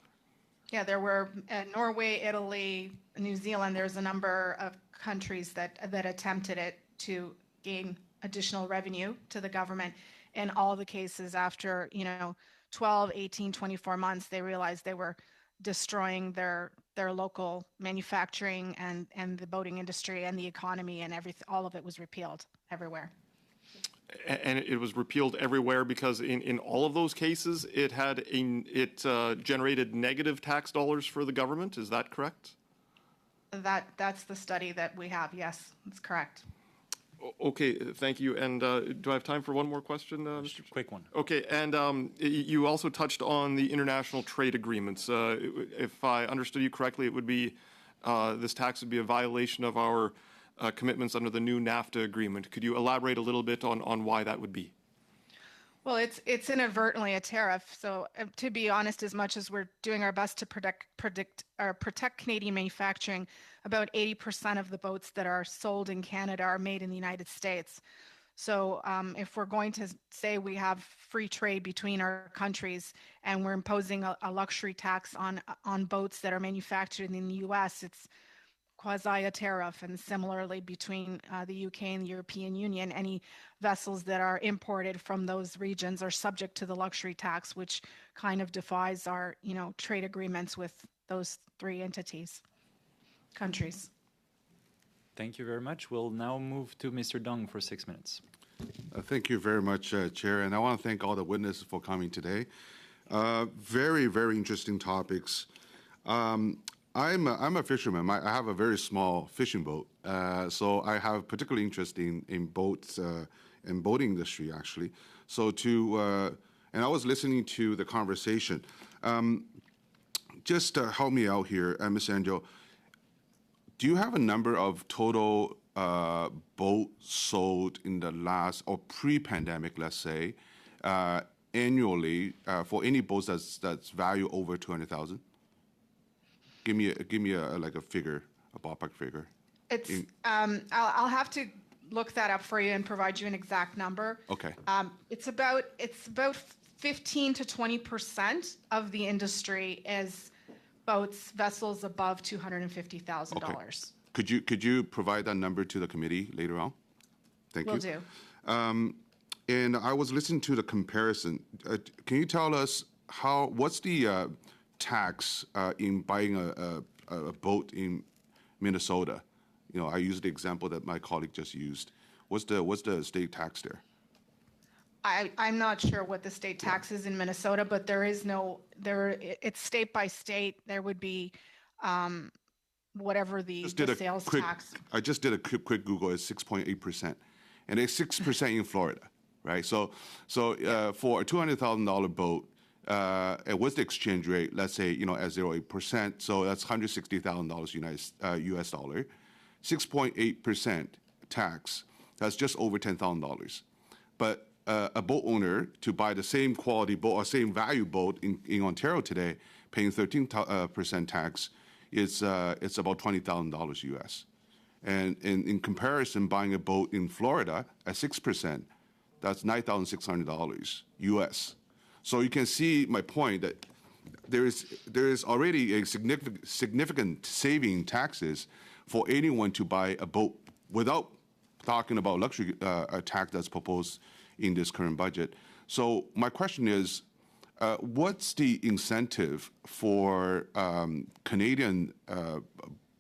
Yeah, there were Norway, Italy, New Zealand. There's a number of countries that attempted it to gain additional revenue to the government. In all the cases, after 12, 18, 24 months, they realized they were destroying their local manufacturing and the boating industry and the economy, and everything. All of it was repealed everywhere. And it was repealed everywhere because in all of those cases, it generated negative tax dollars for the government. Is that correct? That's the study that we have. Yes, that's correct. Okay, thank you. And do I have time for one more question, Mr. Quick one. Okay, and you also touched on the international trade agreements. If I understood you correctly, it would be this tax would be a violation of our commitments under the new NAFTA agreement. Could you elaborate a little bit on why that would be? Well, it's inadvertently a tariff. So to be honest, as much as we're doing our best to protect Canadian manufacturing, about 80% of the boats that are sold in Canada are made in the United States. So if we're going to say we have free trade between our countries and we're imposing a luxury tax on boats that are manufactured in the U.S., it's quasi a tariff. And similarly between the UK and the European Union, any vessels that are imported from those regions are subject to the luxury tax, which kind of defies our trade agreements with those three countries. Thank you very much. We'll now move to Mr. Dong for 6 minutes. Thank you very much, Chair. And I want to thank all the witnesses for coming today. Very, very interesting topics. I'm a fisherman. I have a very small fishing boat. So I have particular interest in boats and boating industry, actually. So and I was listening to the conversation. Just help me out here, Ms. Angel. Do you have a number of total boats sold in the last or pre-pandemic, let's say, annually for any boats that's value over 200,000? Give me a figure, a ballpark figure. It's I'll have to look that up for you and provide you an exact number. Okay. It's about 15 to 20% of the industry is vessels above $250,000. Okay. Could you provide that number to the committee later on? Thank you. Will do. And I was listening to the comparison. Can you tell us what's the tax in buying a boat in Minnesota? I used the example that my colleague just used. What's the state tax there? I'm not sure what the state tax is in Minnesota, but it's state by state. There would be whatever the sales tax. I just did a quick Google. It's 6.8%, and it's 6% in Florida, right? So for a $200,000 boat, and with the exchange rate, let's say at 0.8%, so that's $160,000 U.S. dollar, 6.8% tax. That's just over $10,000. But a boat owner to buy the same quality boat or same value boat in Ontario today, paying 13% tax, it's about $20,000 U.S. And in comparison, buying a boat in Florida at 6%, that's $9,600 U.S. So you can see my point that there is already a significant saving taxes for anyone to buy a boat without talking about luxury tax that's proposed in this current budget. So my question is, what's the incentive for Canadian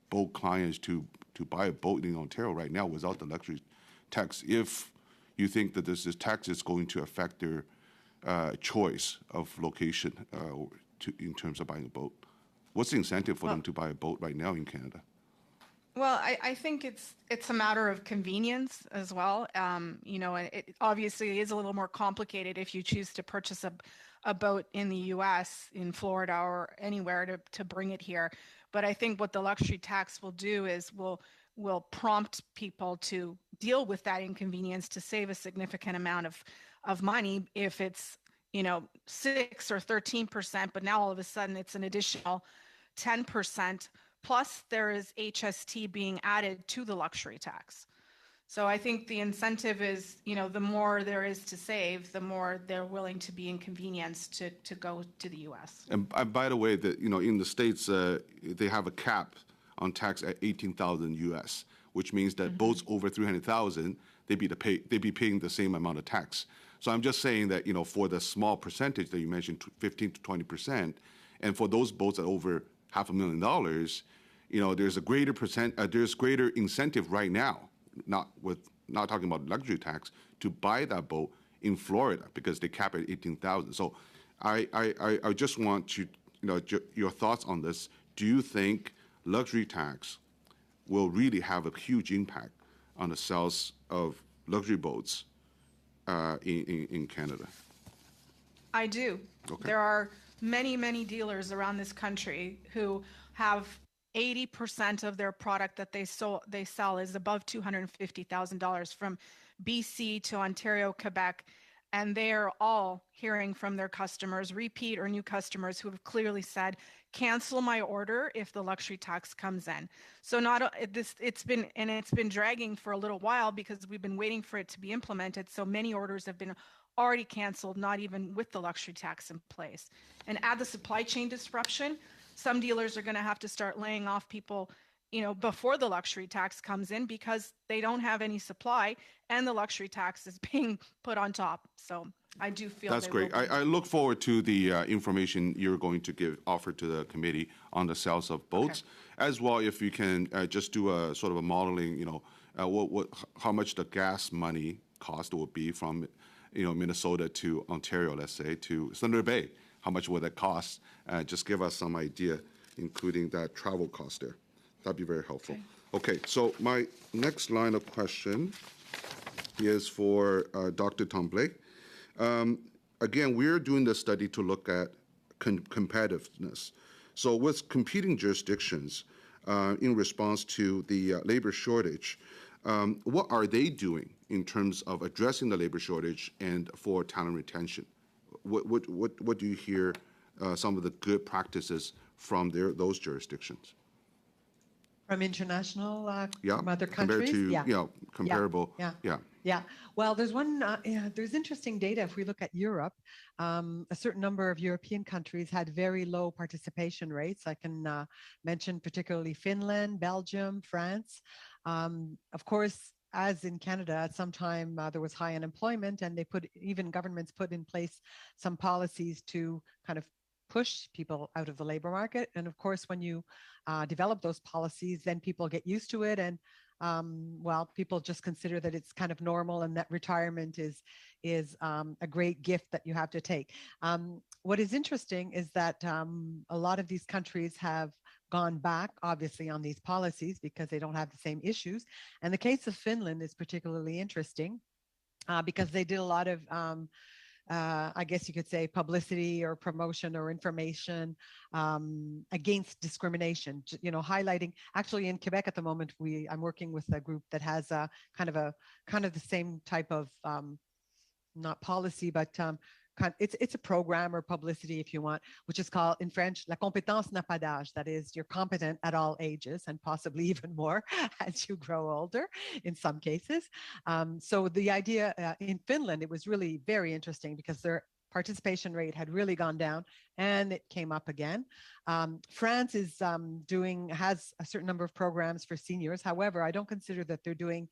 boat clients to buy a boat in Ontario right now without the luxury tax if you think that this tax is going to affect their choice of location in terms of buying a boat? What's the incentive for them to buy a boat right now in Canada? Well, I think it's a matter of convenience as well. It obviously is a little more complicated if you choose to purchase a boat in the U.S., in Florida, or anywhere to bring it here. But I think what the luxury tax will do is will prompt people to deal with that inconvenience to save a significant amount of money if it's 6 or 13%, but now all of a sudden it's an additional 10%. Plus, there is HST being added to the luxury tax. So I think the incentive is, the more there is to save, the more they're willing to be inconvenienced to go to the U.S. And by the way, in the States, they have a cap on tax at $18,000 U.S., which means that boats over $300,000, they'd be paying the same amount of tax. So I'm just saying that, for the small percentage that you mentioned, 15 to 20%, and for those boats at over $500,000, there's a greater incentive right now, not talking about luxury tax, to buy that boat in Florida because they cap at 18,000. So I just want your thoughts on this. Do you think luxury tax will really have a huge impact on the sales of luxury boats in Canada? I do. Okay. There are many, many dealers around this country who have 80% of their product that they sell is above $250,000 from BC to Ontario, Quebec. And they are all hearing from their customers, repeat or new customers, who have clearly said, cancel my order if the luxury tax comes in. So it's been dragging for a little while because we've been waiting for it to be implemented. So many orders have been already canceled, not even with the luxury tax in place. And add the supply chain disruption, some dealers are going to have to start laying off people, before the luxury tax comes in because they don't have any supply and the luxury tax is being put on top. So I do feel that's great. I look forward to the information you're going to offer to the committee on the sales of boats, as well. If you can just do a sort of a modeling, how much the gas money cost will be from, Minnesota to Ontario, let's say, to Thunder Bay. How much will that cost? Just give us some idea, including that travel cost there. That'd be very helpful. Okay, so my next line of question is for Dr. Tremblay. Again, we're doing this study to look at competitiveness. So with competing jurisdictions in response to the labor shortage, what are they doing in terms of addressing the labor shortage and for talent retention? What do you hear some of the good practices from those jurisdictions? From international, Yeah, from other compared countries? to, comparable. Yeah. Well, there's interesting data. If we look at Europe, a certain number of European countries had very low participation rates. I can mention particularly Finland, Belgium, France. Of course, as in Canada, at some time there was high unemployment, and governments put in place some policies to kind of push people out of the labor market. And of course, when you develop those policies, then people get used to it, and people just consider that it's kind of normal, and that retirement is a great gift that you have to take. What is interesting is that a lot of these countries have gone back, obviously, on these policies because they don't have the same issues. And the case of Finland is particularly interesting because they did a lot of I guess you could say publicity or promotion or information against discrimination, highlighting. Actually, in Quebec at the moment, I'm working with a group that has kind of the same type of not policy, but it's a program or publicity, if you want, which is called in French, la compétence n'a pas d'âge. That is, you're competent at all ages and possibly even more as you grow older in some cases. So the idea in Finland, it was really very interesting because their participation rate had really gone down and it came up again. France has a certain number of programs for seniors. However, I don't consider that they're doing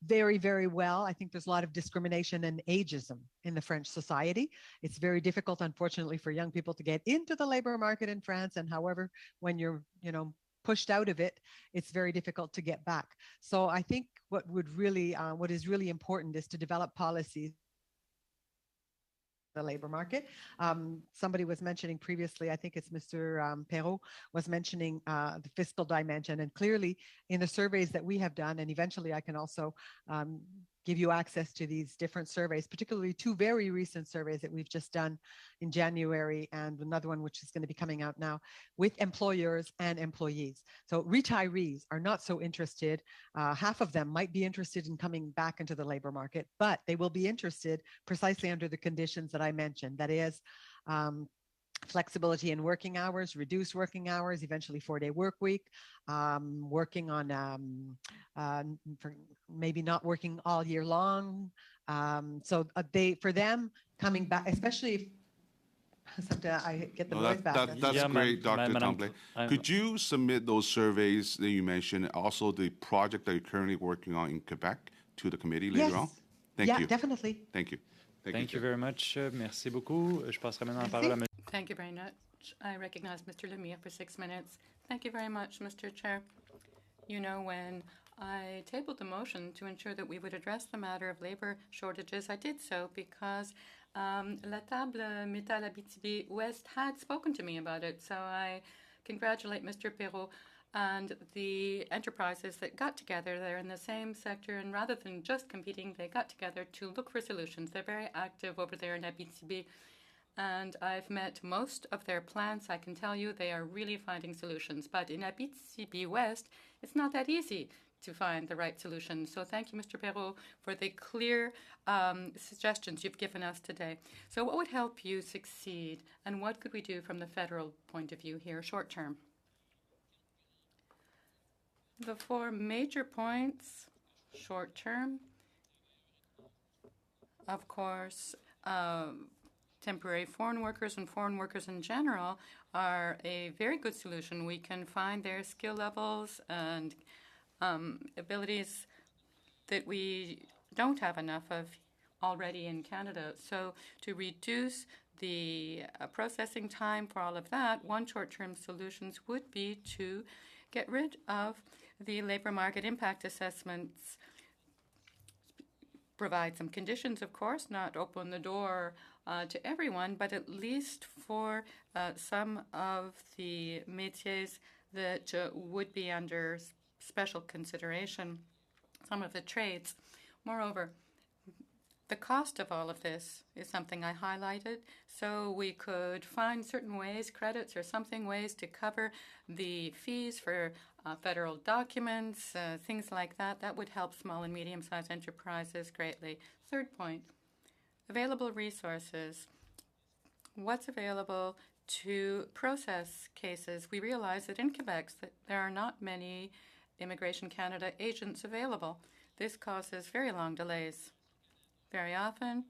very, very well. I think there's a lot of discrimination and ageism in the French society. It's very difficult, unfortunately, for young people to get into the labor market in France. And however, when you're, pushed out of it, it's very difficult to get back. So I think what is really important is to develop policies the labor market. Somebody was mentioning previously, I think it's Mr. Perrault was mentioning the fiscal dimension, and clearly in the surveys that we have done, and eventually I can also give you access to these different surveys, particularly two very recent surveys that we've just done in January and another one which is going to be coming out now with employers and employees. So retirees are not so interested. Half of them might be interested in coming back into the labor market, but they will be interested precisely under the conditions that I mentioned. That is, flexibility in working hours, reduced working hours, eventually 4-day work week, working on maybe not working all year long. So for them coming back, especially if I get the noise back. That's great, Dr. Tremblay. Could you submit those surveys that you mentioned, also the project that you're currently working on in Quebec, to the committee later on? Thank yeah, you. definitely. Thank you. Thank you very much. Merci beaucoup. Je passerai maintenant la parole à M. Thank you very much. I recognize Mr. Lemire for 6 minutes. Thank you very much, Mr. Chair. You know, when I tabled the motion to ensure that we would address the matter of labor shortages, I did so because La Table Métal Abitibi West had spoken to me about it. So I congratulate Mr. Perrault and the enterprises that got together. They're in the same sector, and rather than just competing, they got together to look for solutions. They're very active over there in Abitibi, and I've met most of their plants. I can tell you they are really finding solutions. But in Abitibi West, it's not that easy to find the right solution. So thank you, Mr. Perrault, for the clear suggestions you've given us today. So what would help you succeed, and what could we do from the federal point of view here, short term? The 4 major points, short term, of course, temporary foreign workers and foreign workers in general are a very good solution. We can find their skill levels and abilities that we don't have enough of already in Canada. So to reduce the processing time for all of that, one short-term solutions would be to get rid of the labor market impact assessments, provide some conditions, of course, not open the door to everyone, but at least for some of the métiers that would be under special consideration, some of the trades. Moreover, the cost of all of this is something I highlighted, so we could find certain ways, credits or something, ways to cover the fees for federal documents, things like that. That would help small and medium-sized enterprises greatly. Third point, available resources. What's available to process cases? We realize that in Quebec that there are not many Immigration Canada agents available. This causes very long delays. Very often,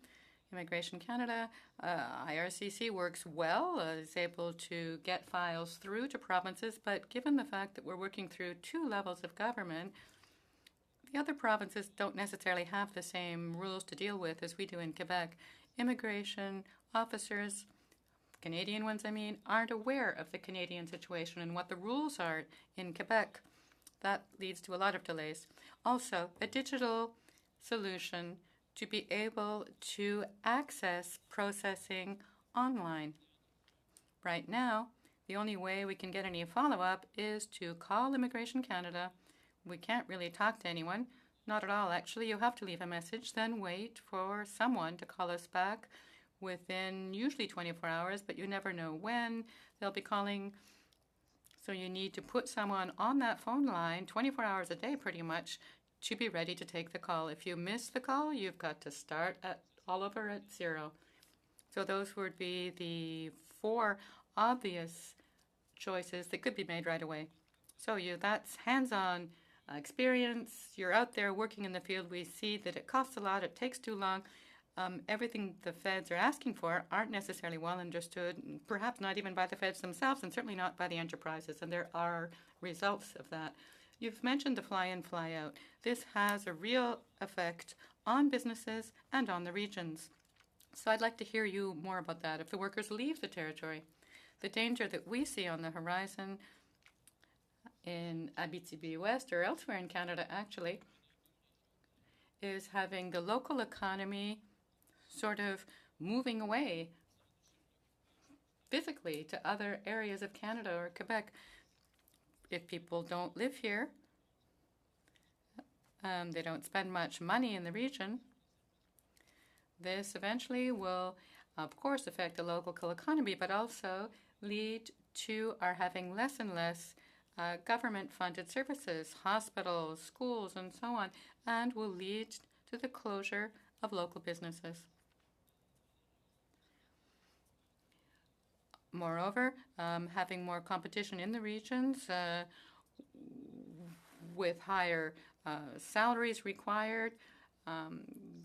Immigration Canada, IRCC works well, is able to get files through to provinces, but given the fact that we're working through 2 levels of government, the other provinces don't necessarily have the same rules to deal with as we do in Quebec. Immigration officers, Canadian ones I mean, aren't aware of the Canadian situation and what the rules are in Quebec. That leads to a lot of delays. Also, a digital solution to be able to access processing online. Right now, the only way we can get any follow-up is to call Immigration Canada. We can't really talk to anyone. Not at all, actually. You have to leave a message, then wait for someone to call us back within usually 24 hours, but you never know when they'll be calling. So you need to put someone on that phone line 24 hours a day pretty much to be ready to take the call. If you miss the call, you've got to start all over at 0. So those would be the 4 obvious choices that could be made right away. So that's hands-on experience. You're out there working in the field. We see that it costs a lot. It takes too long. Everything the feds are asking for aren't necessarily well understood, perhaps not even by the feds themselves, and certainly not by the enterprises. And there are results of that. You've mentioned the fly-in, fly-out. This has a real effect on businesses and on the regions. So I'd like to hear you more about that. If the workers leave the territory, the danger that we see on the horizon in Abitibi West or elsewhere in Canada, actually, is having the local economy sort of moving away physically to other areas of Canada or Quebec. If people don't live here, they don't spend much money in the region, this eventually will, of course, affect the local economy, but also lead to our having less and less government-funded services, hospitals, schools, and so on, and will lead to the closure of local businesses. Moreover, having more competition in the regions with higher salaries required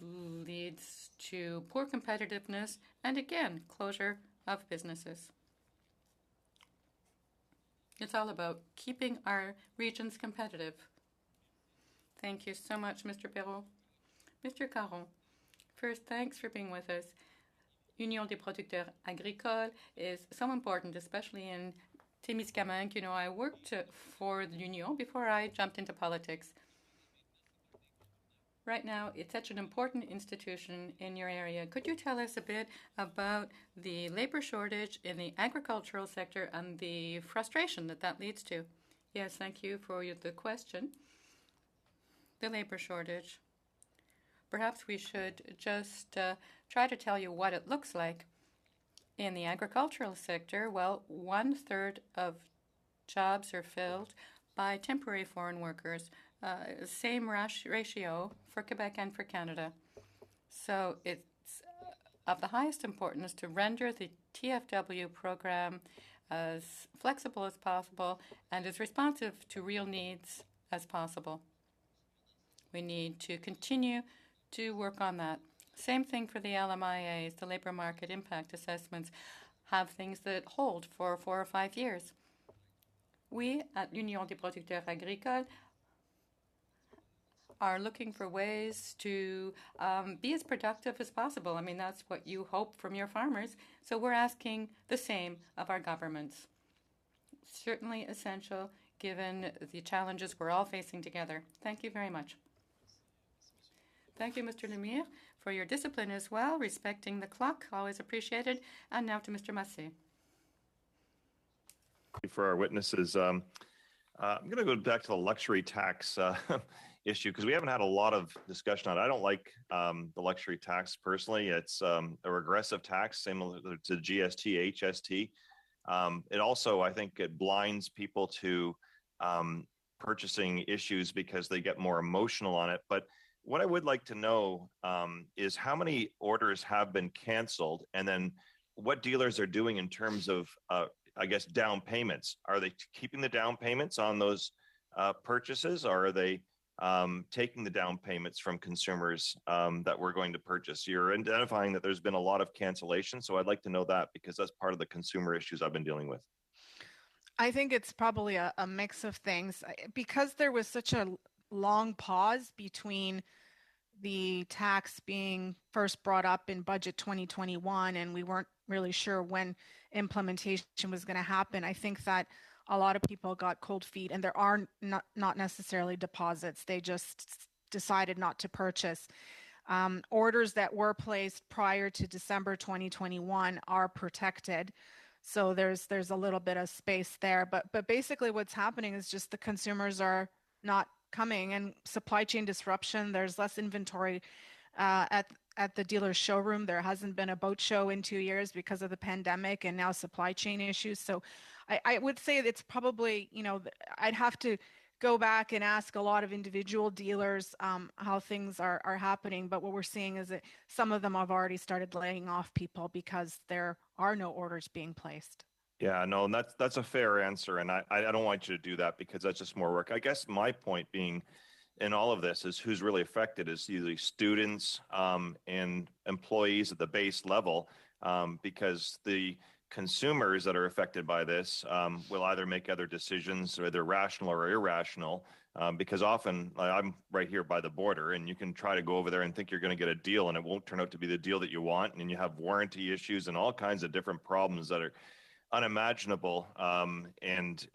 leads to poor competitiveness and, again, closure of businesses. It's all about keeping our regions competitive. Thank you so much, Mr. Perrault. Mr. Caron, first, thanks for being with us. Union des producteurs agricoles is so important, especially in Témiscamingue. You know, I worked for the Union before I jumped into politics. Right now, it's such an important institution in your area. Could you tell us a bit about the labor shortage in the agricultural sector and the frustration that that leads to? Yes, thank you for the question. The labor shortage. Perhaps we should just try to tell you what it looks like. In the agricultural sector, well, 1/3 of jobs are filled by temporary foreign workers. Same ratio for Quebec and for Canada. So it's of the highest importance to render the TFW program as flexible as possible and as responsive to real needs as possible. We need to continue to work on that. Same thing for the LMIAs, the labor market impact assessments, have things that hold for 4 or 5 years. We at l'Union des producteurs agricoles are looking for ways to be as productive as possible. I mean, that's what you hope from your farmers. So we're asking the same of our governments. Certainly essential given the challenges we're all facing together. Thank you very much. Thank you, Mr. Lemire, for your discipline as well, respecting the clock, always appreciated. And now to Mr. Massé. For our witnesses, I'm going to go back to the luxury tax issue because we haven't had a lot of discussion on it. I don't like the luxury tax personally. It's a regressive tax, similar to GST, HST. It also, I think, it blinds people to purchasing issues because they get more emotional on it. But what I would like to know is how many orders have been canceled, and then what dealers are doing in terms of, I guess, down payments. Are they keeping the down payments on those purchases, or are they taking the down payments from consumers that we're going to purchase? You're identifying that there's been a lot of cancellation, so I'd like to know that because that's part of the consumer issues I've been dealing with. I think it's probably a mix of things. Because there was such a long pause between the tax being first brought up in budget 2021 and we weren't really sure when implementation was going to happen. I think that a lot of people got cold feet, and there are not necessarily deposits. They just decided not to purchase. Orders that were placed prior to December 2021 are protected. So there's a little bit of space there. But basically what's happening is just the consumers are not coming, and supply chain disruption. There's less inventory at the dealer's showroom. There hasn't been a boat show in 2 years because of the pandemic and now supply chain issues. So I would say it's probably, I'd have to go back and ask a lot of individual dealers how things are happening. But what we're seeing is that some of them have already started laying off people because there are no orders being placed. Yeah, no, and that's a fair answer, and I don't want you to do that because that's just more work. I guess my point being in all of this is who's really affected is usually students and employees at the base level, because the consumers that are affected by this will either make other decisions, whether rational or irrational, because often I'm right here by the border, and you can try to go over there and think you're going to get a deal, and it won't turn out to be the deal that you want, and you have warranty issues and all kinds of different problems that are unimaginable, and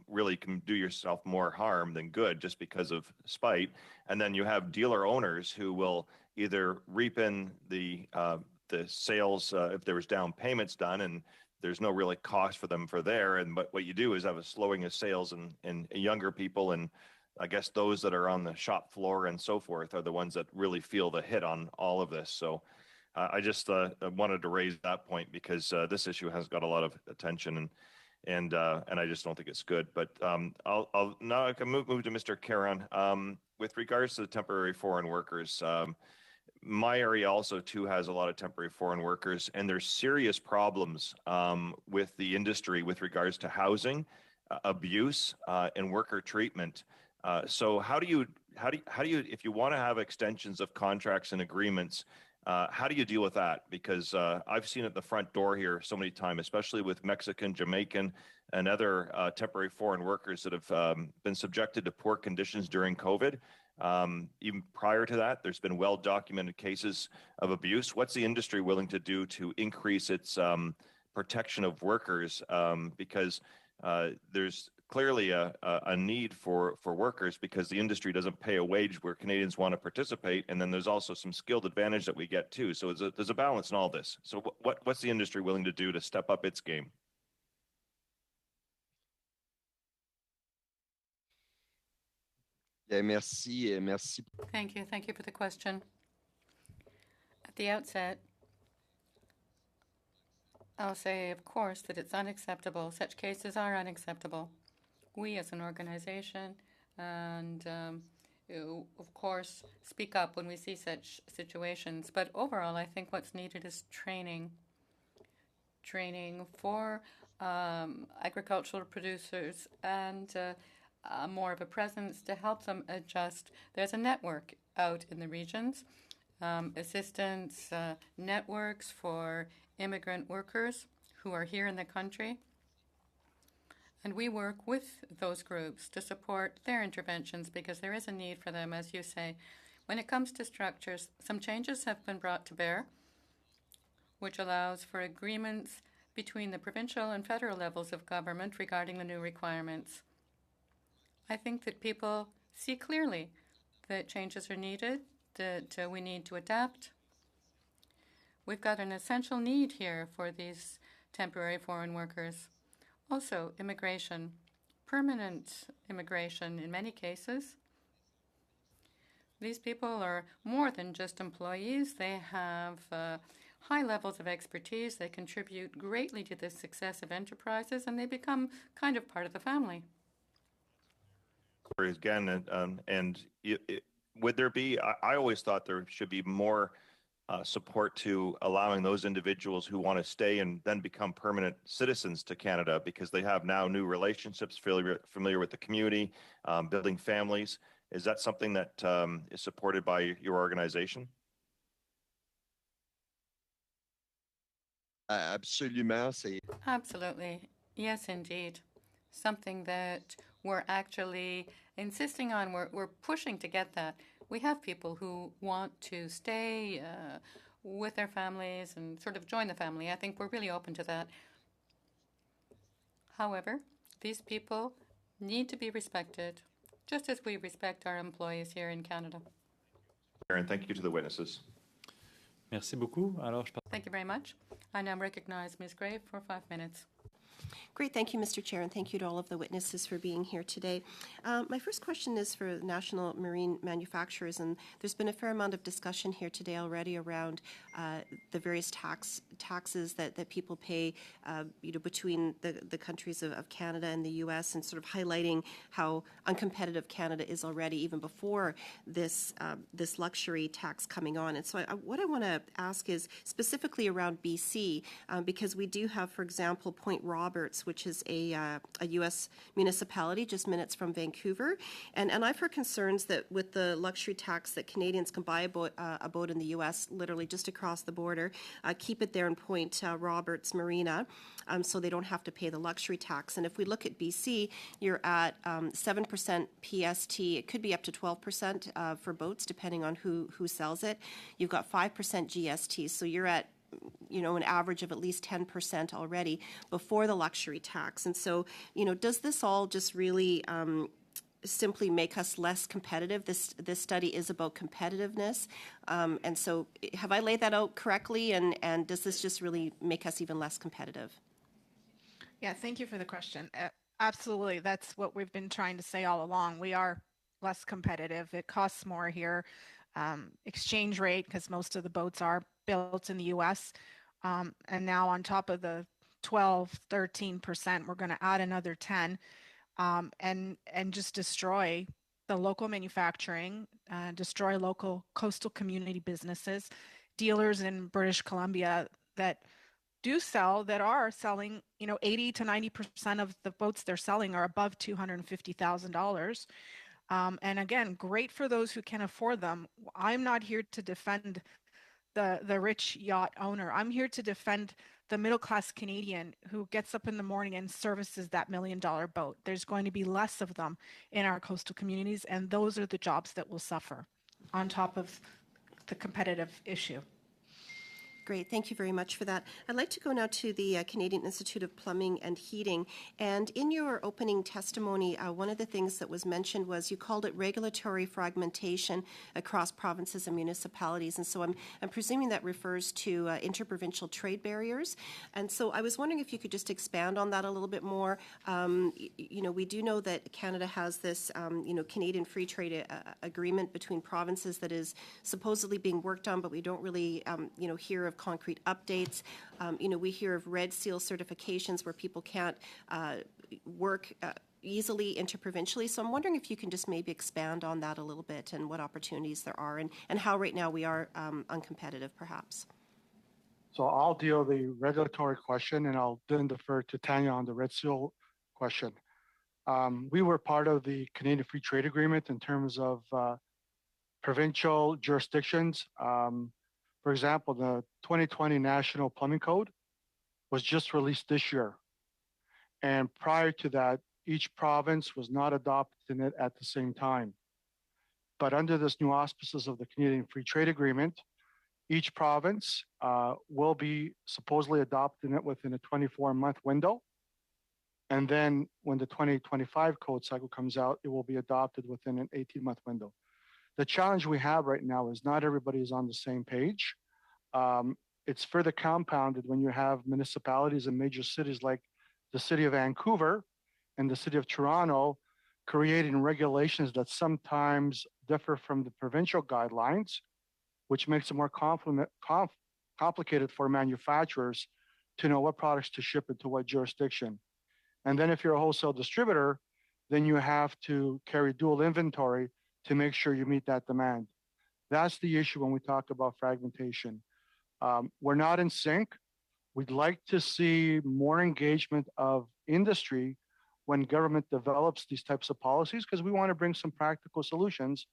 really can do yourself more harm than good just because of spite. And then you have dealer owners who will either reap in the sales if there was down payments done, and there's no really cost for them for there. And but what you do is have a slowing of sales, and younger people, and I guess those that are on the shop floor and so forth are the ones that really feel the hit on all of this. So I just wanted to raise that point because this issue has got a lot of attention, and I just don't think it's good. But I'll now I can move to Mr. Caron with regards to the temporary foreign workers. My area also too has a lot of temporary foreign workers, and there's serious problems with the industry with regards to housing, abuse, and worker treatment. So how do you if you want to have extensions of contracts and agreements? How do you deal with that? Because I've seen it at the front door here so many times, especially with Mexican, Jamaican, and other temporary foreign workers that have been subjected to poor conditions during COVID. Even prior to that, there's been well-documented cases of abuse. What's the industry willing to do to increase its protection of workers? Because there's clearly a need for workers because the industry doesn't pay a wage where Canadians want to participate, and then there's also some skilled advantage that we get too. So there's a balance in all this. So what's the industry willing to do to step up its game? Merci, merci. Thank you. Thank you for the question. At the outset, I'll say, of course, that it's unacceptable. Such cases are unacceptable. We as an organization and, of course, speak up when we see such situations. But overall, I think what's needed is training. Training for agricultural producers and more of a presence to help them adjust. There's a network out in the regions, assistance networks for immigrant workers who are here in the country. And we work with those groups to support their interventions because there is a need for them, as you say. When it comes to structures, some changes have been brought to bear, which allows for agreements between the provincial and federal levels of government regarding the new requirements. I think that people see clearly that changes are needed, that we need to adapt. We've got an essential need here for these temporary foreign workers. Also, immigration, permanent immigration in many cases. These people are more than just employees. They have high levels of expertise. They contribute greatly to the success of enterprises, and they become kind of part of the family. Again, would there be, I always thought there should be more support to allowing those individuals who want to stay and then become permanent citizens to Canada because they have now new relationships, familiar with the community, building families. Is that something that is supported by your organization? Absolutely. Yes, indeed. Something that we're actually insisting on. We're pushing to get that. We have people who want to stay with their families and sort of join the family. I think we're really open to that. However, these people need to be respected, just as we respect our employees here in Canada. And thank you to the witnesses. Merci beaucoup. Alors, Thank you very much. I now recognize Ms. Gray for 5 minutes. Great. Thank you, Mr. Chair, and thank you to all of the witnesses for being here today. My first question is for national marine manufacturers, and there's been a fair amount of discussion here today already around the various taxes that people pay between the countries of Canada and the U.S., and sort of highlighting how uncompetitive Canada is already, even before this luxury tax coming on. And so what I want to ask is specifically around BC, because we do have, for example, Point Roberts, which is a U.S. municipality just minutes from Vancouver. And I've heard concerns that with the luxury tax that Canadians can buy a boat in the U.S. literally just across the border, keep it there in Point Roberts Marina, so they don't have to pay the luxury tax. And if we look at BC, you're at 7% PST. It could be up to 12% for boats, depending on who sells it. You've got 5% GST, so you're at an average of at least 10% already before the luxury tax. And so, does this all just really simply make us less competitive? This study is about competitiveness. And so have I laid that out correctly? And does this just really make us even less competitive? Yeah, thank you for the question. Absolutely. That's what we've been trying to say all along. We are less competitive. It costs more here. Exchange rate, because most of the boats are built in the U.S. And now on top of the 12-13%, we're going to add another 10 and just destroy the local manufacturing, destroy local coastal community businesses, dealers in British Columbia that are selling, 80 to 90% of the boats they're selling are above $250,000. And again, great for those who can afford them. I'm not here to defend the rich yacht owner. I'm here to defend the middle class Canadian who gets up in the morning and services that $1 million boat. There's going to be less of them in our coastal communities, and those are the jobs that will suffer on top of the competitive issue. Great, thank you very much for that. I'd like to go now to the Canadian Institute of Plumbing and Heating. And in your opening testimony, one of the things that was mentioned was you called it regulatory fragmentation across provinces and municipalities. And so I'm presuming that refers to interprovincial trade barriers. And so I was wondering if you could just expand on that a little bit more. We do know that Canada has this, Canadian Free Trade Agreement between provinces that is supposedly being worked on, but we don't really, hear of concrete updates. We hear of red seal certifications where people can't work easily interprovincially. So I'm wondering if you can just maybe expand on that a little bit and what opportunities there are and how right now we are uncompetitive perhaps. So I'll deal with the regulatory question and I'll then defer to Tanya on the red seal question. We were part of the Canadian Free Trade Agreement in terms of provincial jurisdictions. For example, the 2020 National Plumbing Code was just released this year. And prior to that, each province was not adopting it at the same time. But under this new auspices of the Canadian Free Trade Agreement, each province will be supposedly adopting it within a 24-month window. And then when the 2025 code cycle comes out, it will be adopted within an 18-month window. The challenge we have right now is not everybody is on the same page. It's further compounded when you have municipalities in major cities like the city of Vancouver and the city of Toronto creating regulations that sometimes differ from the provincial guidelines, which makes it more complicated for manufacturers to know what products to ship into what jurisdiction. And then if you're a wholesale distributor, then you have to carry dual inventory to make sure you meet that demand. That's the issue when we talk about fragmentation. We're not in sync. We'd like to see more engagement of industry when government develops these types of policies, because we want to bring some practical solutions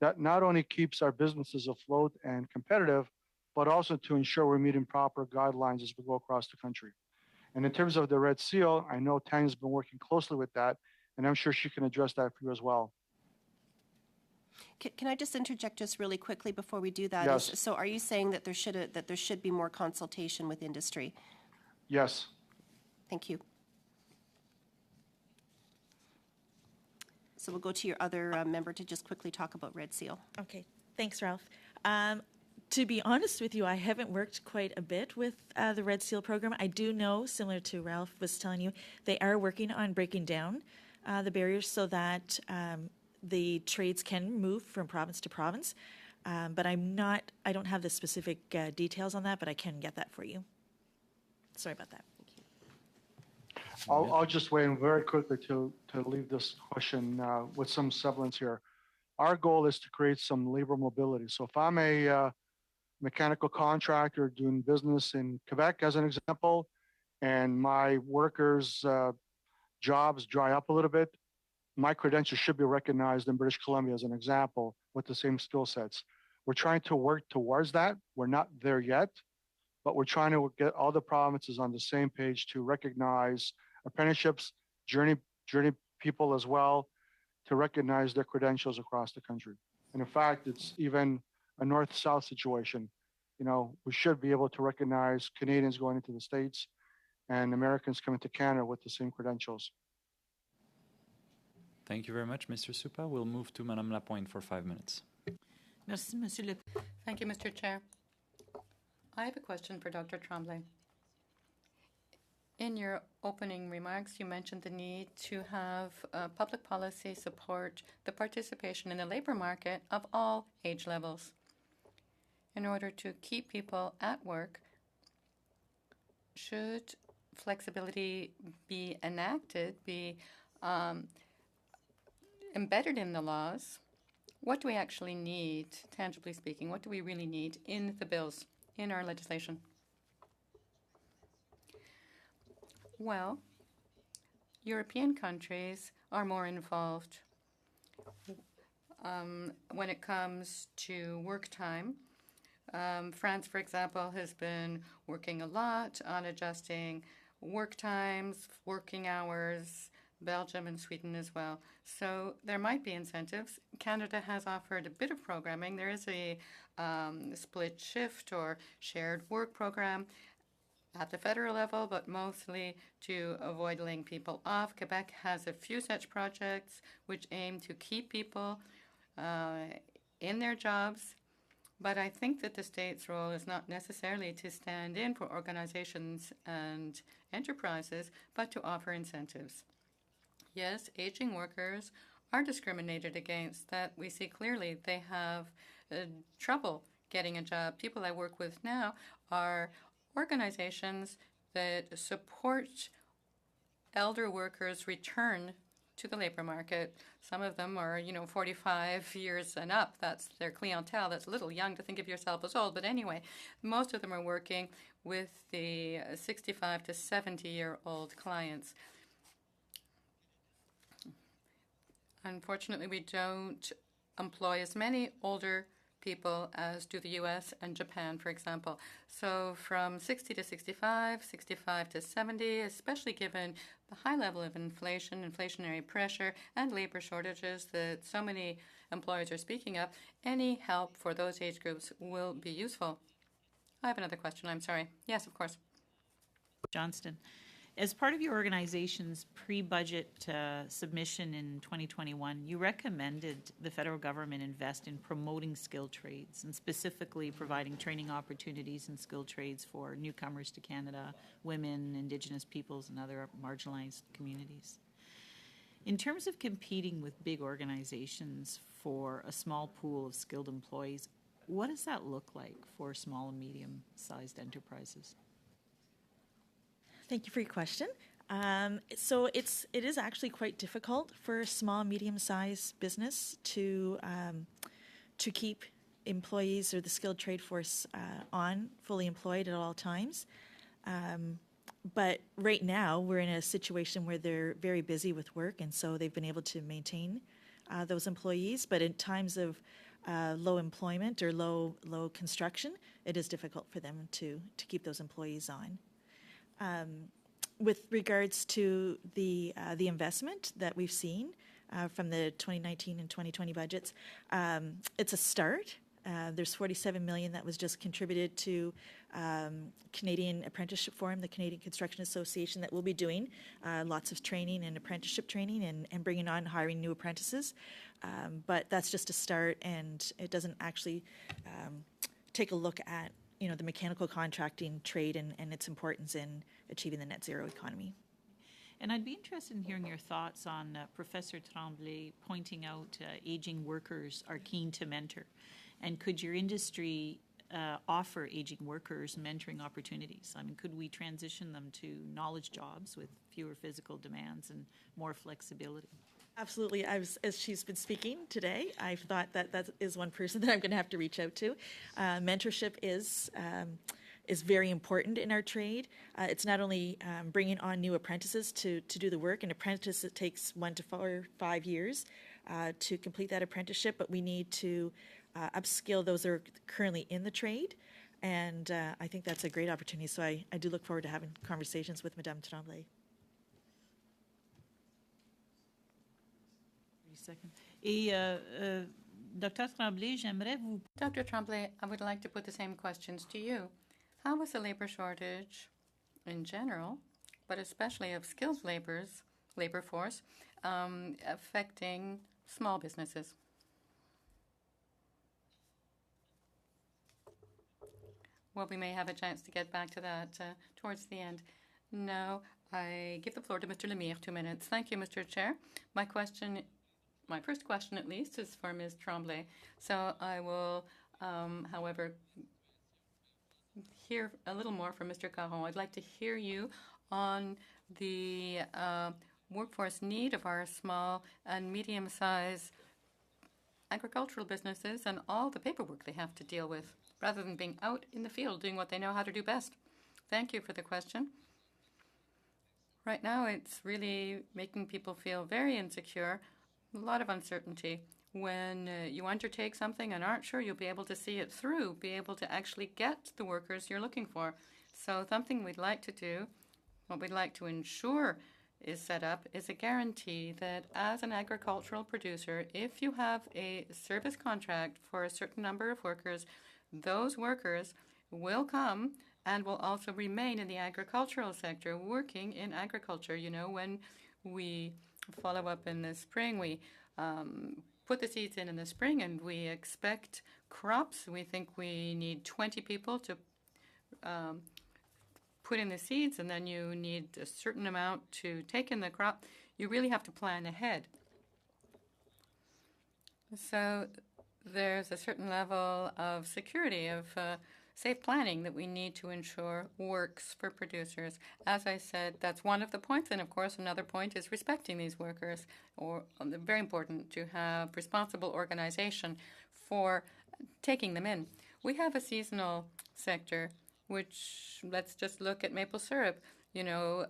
that not only keeps our businesses afloat and competitive, but also to ensure we're meeting proper guidelines as we go across the country. And in terms of the Red Seal, I know Tanya's been working closely with that, and I'm sure she can address that for you as well. Can I just interject just really quickly before we do that? Yes. So are you saying that there should be more consultation with industry? Yes. Thank you. So we'll go to your other member to just quickly talk about Red Seal. Okay, thanks, Ralph. To be honest with you, I haven't worked quite a bit with the Red Seal program. I do know, similar to Ralph was telling you, they are working on breaking down the barriers so that the trades can move from province to province. But I don't have the specific details on that, but I can get that for you. Sorry about that. I'll just weigh in very quickly to leave this question with some semblance here. Our goal is to create some labor mobility. So if I'm a mechanical contractor doing business in Quebec, as an example, and my workers' jobs dry up a little bit, my credentials should be recognized in British Columbia, as an example, with the same skill sets. We're trying to work towards that. We're not there yet, but we're trying to get all the provinces on the same page to recognize apprenticeships, journey people as well, to recognize their credentials across the country. And in fact, it's even a north-south situation. We should be able to recognize Canadians going into the States and Americans coming to Canada with the same credentials. Thank you very much, Mr. Supa. We'll move to Madame Lapointe for 5 minutes. Thank you, Mr. Chair. I have a question for Dr. Tremblay. In your opening remarks, you mentioned the need to have public policy support the participation in the labor market of all age levels. In order to keep people at work, should flexibility be enacted, be embedded in the laws? What do we actually need, tangibly speaking? What do we really need in the bills, in our legislation? Well, European countries are more involved when it comes to work time. France, for example, has been working a lot on adjusting work times, working hours, Belgium and Sweden as well. So there might be incentives. Canada has offered a bit of programming. There is a split shift or shared work program at the federal level, but mostly to avoid laying people off. Quebec has a few such projects which aim to keep people in their jobs. But I think that the state's role is not necessarily to stand in for organizations and enterprises, but to offer incentives. Yes, aging workers are discriminated against. That we see clearly. They have trouble getting a job. People I work with now are organizations that support elder workers return to the labor market. Some of them are, 45 years and up. That's their clientele. That's a little young to think of yourself as old. But anyway, most of them are working with the 65 to 70-year-old clients. Unfortunately, we don't employ as many older people as do the US and Japan, for example. So from 60 to 65, 65 to 70, especially given the high level of inflation, inflationary pressure, and labor shortages that so many employers are speaking of, any help for those age groups will be useful. I have another question, I'm sorry. Yes, of course. Johnston. As part of your organization's pre-budget submission in 2021, you recommended the federal government invest in promoting skilled trades and specifically providing training opportunities in skilled trades for newcomers to Canada, women, Indigenous peoples, and other marginalized communities. In terms of competing with big organizations for a small pool of skilled employees, what does that look like for small and medium-sized enterprises? Thank you for your question. So it is actually quite difficult for a small, medium-sized business to keep employees or the skilled trade force on fully employed at all times. But right now we're in a situation where they're very busy with work, and so they've been able to maintain those employees. But in times of low employment or low construction, it is difficult for them to keep those employees on. With regards to the investment that we've seen from the 2019 and 2020 budgets, it's a start. There's $47 million that was just contributed to Canadian Apprenticeship Forum, the Canadian Construction Association, that will be doing lots of training and apprenticeship training and bringing on hiring new apprentices. But that's just a start, and it doesn't actually take a look at the mechanical contracting trade and its importance in achieving the net zero economy. And I'd be interested in hearing your thoughts on Professor Tremblay pointing out aging workers are keen to mentor. And could your industry offer aging workers mentoring opportunities? I mean, could we transition them to knowledge jobs with fewer physical demands and more flexibility? Absolutely. As she's been speaking today, I've thought that is one person that I'm going to have to reach out to. Mentorship is very important in our trade. It's not only bringing on new apprentices to do the work. An apprentice, it takes 1 to 4 or 5 years to complete that apprenticeship, but we need to upskill those that are currently in the trade. And I think that's a great opportunity. So I do look forward to having conversations with Madame Tremblay. Dr. Tremblay, j'aimerais vous... Dr. Tremblay, I would like to put the same questions to you. How is the labor shortage in general, but especially of skilled labor force, affecting small businesses? Well, we may have a chance to get back to that towards the end. Now, I give the floor to Mr. Lemire, 2 minutes. Thank you, Mr. Chair. My first question, at least, is for Ms. Tremblay. So I will, however, hear a little more from Mr. Caron. I'd like to hear you on the workforce need of our small and medium-sized agricultural businesses and all the paperwork they have to deal with, rather than being out in the field doing what they know how to do best. Thank you for the question. Right now, it's really making people feel very insecure, a lot of uncertainty. when you undertake something and aren't sure you'll be able to see it through, be able to actually get the workers you're looking for. So something we'd like to do, what we'd like to ensure is set up, is a guarantee that as an agricultural producer, if you have a service contract for a certain number of workers, those workers will come and will also remain in the agricultural sector, working in agriculture. You know, when we follow up in the spring, we put the seeds in the spring and we expect crops. We think we need 20 people to put in the seeds, and then you need a certain amount to take in the crop. You really have to plan ahead. So there's a certain level of security, of safe planning that we need to ensure works for producers. As I said, that's one of the points. And of course, another point is respecting these workers, or very important to have responsible organization for taking them in. We have a seasonal sector, which, let's just look at maple syrup. You know,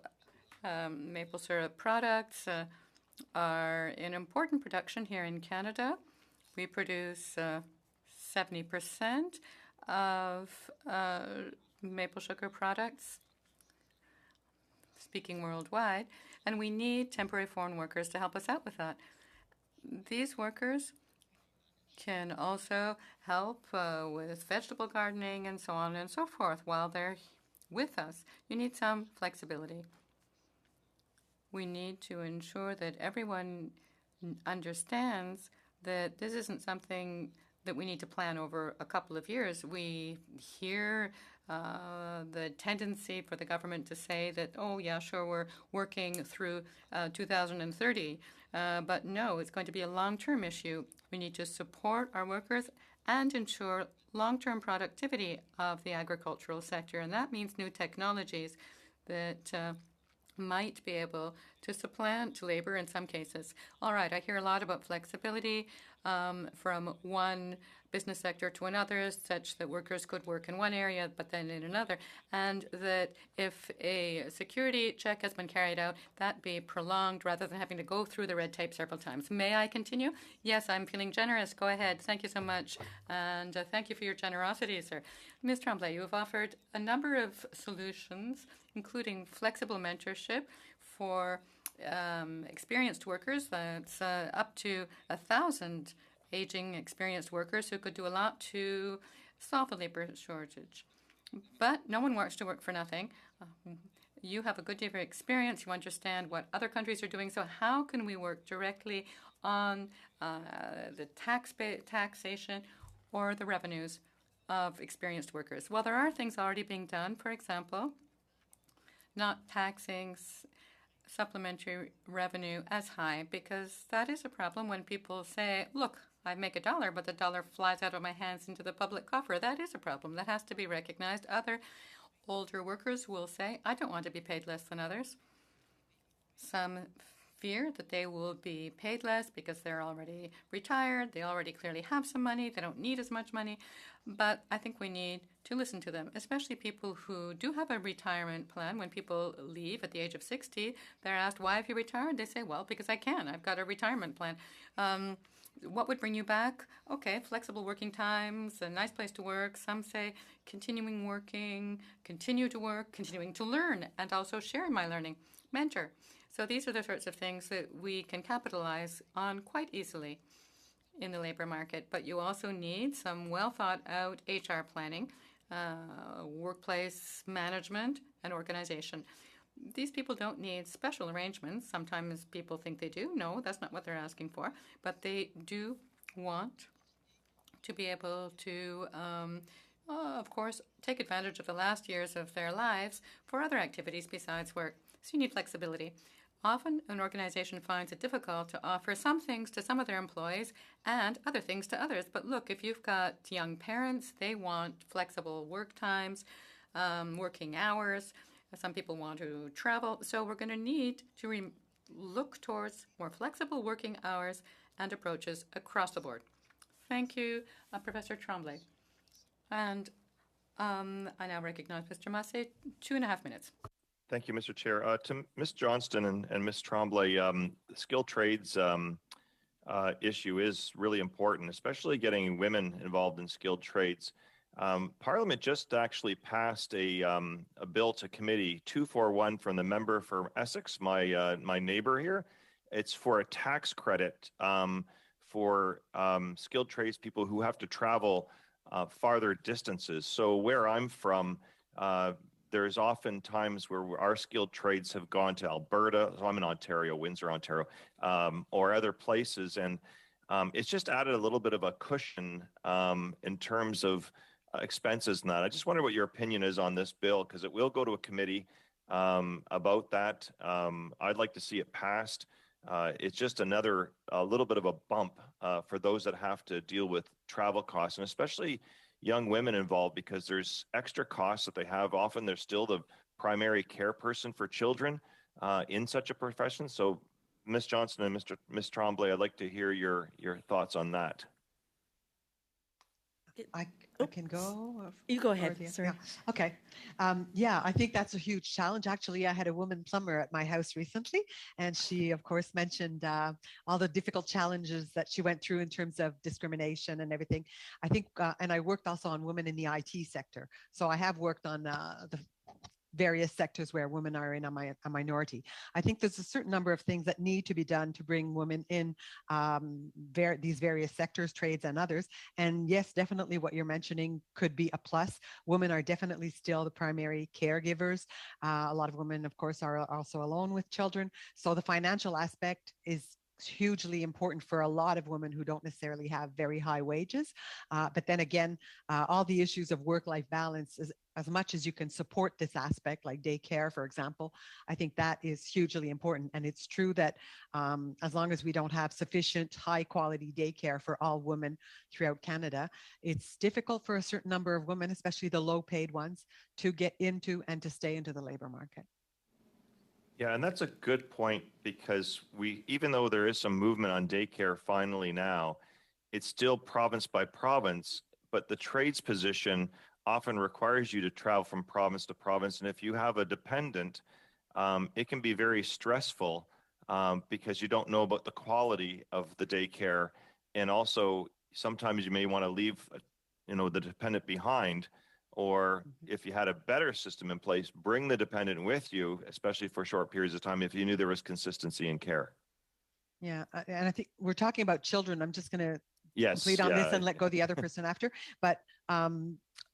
maple syrup products are an important production here in Canada. We produce 70% of maple sugar products, speaking worldwide, and we need temporary foreign workers to help us out with that. These workers can also help with vegetable gardening and so on and so forth while they're with us. You need some flexibility. We need to ensure that everyone understands that this isn't something that we need to plan over a couple of years. We hear the tendency for the government to say that, oh, yeah, sure, we're working through 2030. But no, it's going to be a long-term issue. We need to support our workers and ensure long-term productivity of the agricultural sector. And that means new technologies that might be able to supplant labor in some cases. All right, I hear a lot about flexibility from one business sector to another, such that workers could work in one area but then in another, and that if a security check has been carried out, that be prolonged rather than having to go through the red tape several times. May I continue? Yes, I'm feeling generous. Go ahead. Thank you so much, and thank you for your generosity, sir. Ms. Tremblay, you have offered a number of solutions, including flexible mentorship for experienced workers. That's up to 1,000 aging experienced workers who could do a lot to solve the labor shortage. But no one wants to work for nothing. You have a good deal of experience. You understand what other countries are doing. So how can we work directly on the taxation or the revenues of experienced workers? Well, there are things already being done. For example, not taxing supplementary revenue as high, because that is a problem when people say, look, I make $1, but the dollar flies out of my hands into the public coffer. That is a problem. That has to be recognized. Other older workers will say, I don't want to be paid less than others. Some fear that they will be paid less because they're already retired. They already clearly have some money. They don't need as much money. But I think we need to listen to them, especially people who do have a retirement plan. When people leave at the age of 60, they're asked, why have you retired? They say, well, because I can. I've got a retirement plan. What would bring you back? Okay, flexible working times, a nice place to work. Some say continuing working, continue to work, continuing to learn, and also sharing my learning. Mentor. So these are the sorts of things that we can capitalize on quite easily in the labor market. But you also need some well-thought-out HR planning, workplace management, and organization. These people don't need special arrangements. Sometimes people think they do. No, that's not what they're asking for. But they do want to be able to, of course, take advantage of the last years of their lives for other activities besides work. So you need flexibility. Often, an organization finds it difficult to offer some things to some of their employees and other things to others. But look, if you've got young parents, they want flexible work times, working hours. Some people want to travel. So we're going to need to look towards more flexible working hours and approaches across the board. Thank you, Professor Tremblay. And I now recognize Mr. Massé, 2.5 minutes. Thank you, Mr. Chair. To Ms. Johnston and Ms. Tremblay, skilled trades issue is really important, especially getting women involved in skilled trades. Parliament just actually passed a bill to committee 241 from the member for Essex, my neighbor here. It's for a tax credit for skilled trades people who have to travel farther distances. So where I'm from, there's often times where our skilled trades have gone to Alberta. So I'm in Ontario, Windsor, Ontario, or other places. And it's just added a little bit of a cushion in terms of expenses and that. I just wonder what your opinion is on this bill, because it will go to a committee about that. I'd like to see it passed. It's just another little bit of a bump for those that have to deal with travel costs, and especially young women involved, because there's extra costs that they have. Often they're still the primary care person for children in such a profession. So, Ms. Johnston and Ms. Tremblay, I'd like to hear your thoughts on that. I can go. You go ahead. Sorry. Yeah. Okay. Yeah, I think that's a huge challenge. Actually, I had a woman plumber at my house recently, and she, of course, mentioned all the difficult challenges that she went through in terms of discrimination and everything. I think, and I worked also on women in the IT sector. So I have worked on the various sectors where women are in a minority. I think there's a certain number of things that need to be done to bring women in these various sectors, trades and others. And yes, definitely what you're mentioning could be a plus. Women are definitely still the primary caregivers. A lot of women, of course, are also alone with children. So the financial aspect is hugely important for a lot of women who don't necessarily have very high wages. But then again, all the issues of work-life balance is, as much as you can support this aspect, like daycare, for example, I think that is hugely important. And it's true that as long as we don't have sufficient high-quality daycare for all women throughout Canada, it's difficult for a certain number of women, especially the low-paid ones, to get into and to stay into the labor market. Yeah, and that's a good point, because even though there is some movement on daycare finally now, it's still province by province, but the trades position often requires you to travel from province to province. And if you have a dependent, it can be very stressful because you don't know about the quality of the daycare. And also, sometimes you may want to leave, the dependent behind. Or if you had a better system in place, bring the dependent with you, especially for short periods of time, if you knew there was consistency in care. Yeah, and I think we're talking about children. I'm just going to Yes, complete on this and let go the other person after. But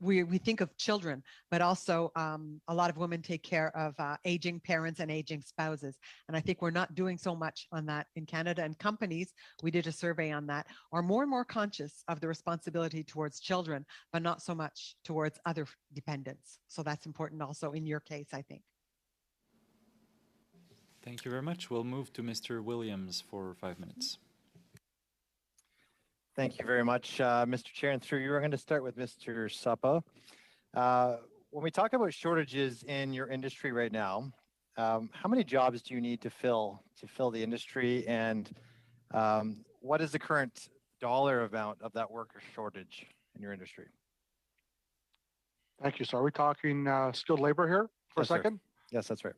we think of children, but also a lot of women take care of aging parents and aging spouses. And I think we're not doing so much on that in Canada. And companies, we did a survey on that, are more and more conscious of the responsibility towards children, but not so much towards other dependents. So that's important also in your case, I think. Thank you very much. We'll move to Mr. Williams for 5 minutes. Thank you very much, Mr. Chair. And through you, we're going to start with Mr. Suppa. When we talk about shortages in your industry right now, how many jobs do you need to fill the industry, and what is the current dollar amount of that worker shortage in your industry? Thank you. So are we talking skilled labor here for a second? Yes, that's right.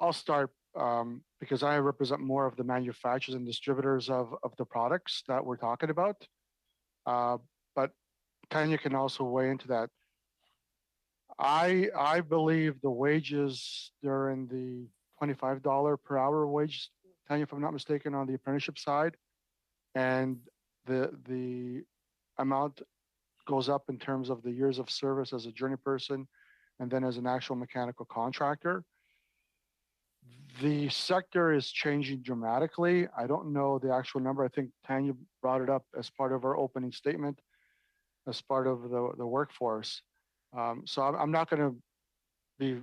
I'll start because I represent more of the manufacturers and distributors of the products that we're talking about. But Tanya can also weigh into that. I believe the wages, they're in the $25 per hour wage, Tanya, if I'm not mistaken, on the apprenticeship side. And the amount goes up in terms of the years of service as a journey person and then as an actual mechanical contractor. The sector is changing dramatically. I don't know the actual number. I think Tanya brought it up as part of our opening statement, as part of the workforce. So I'm not going to be.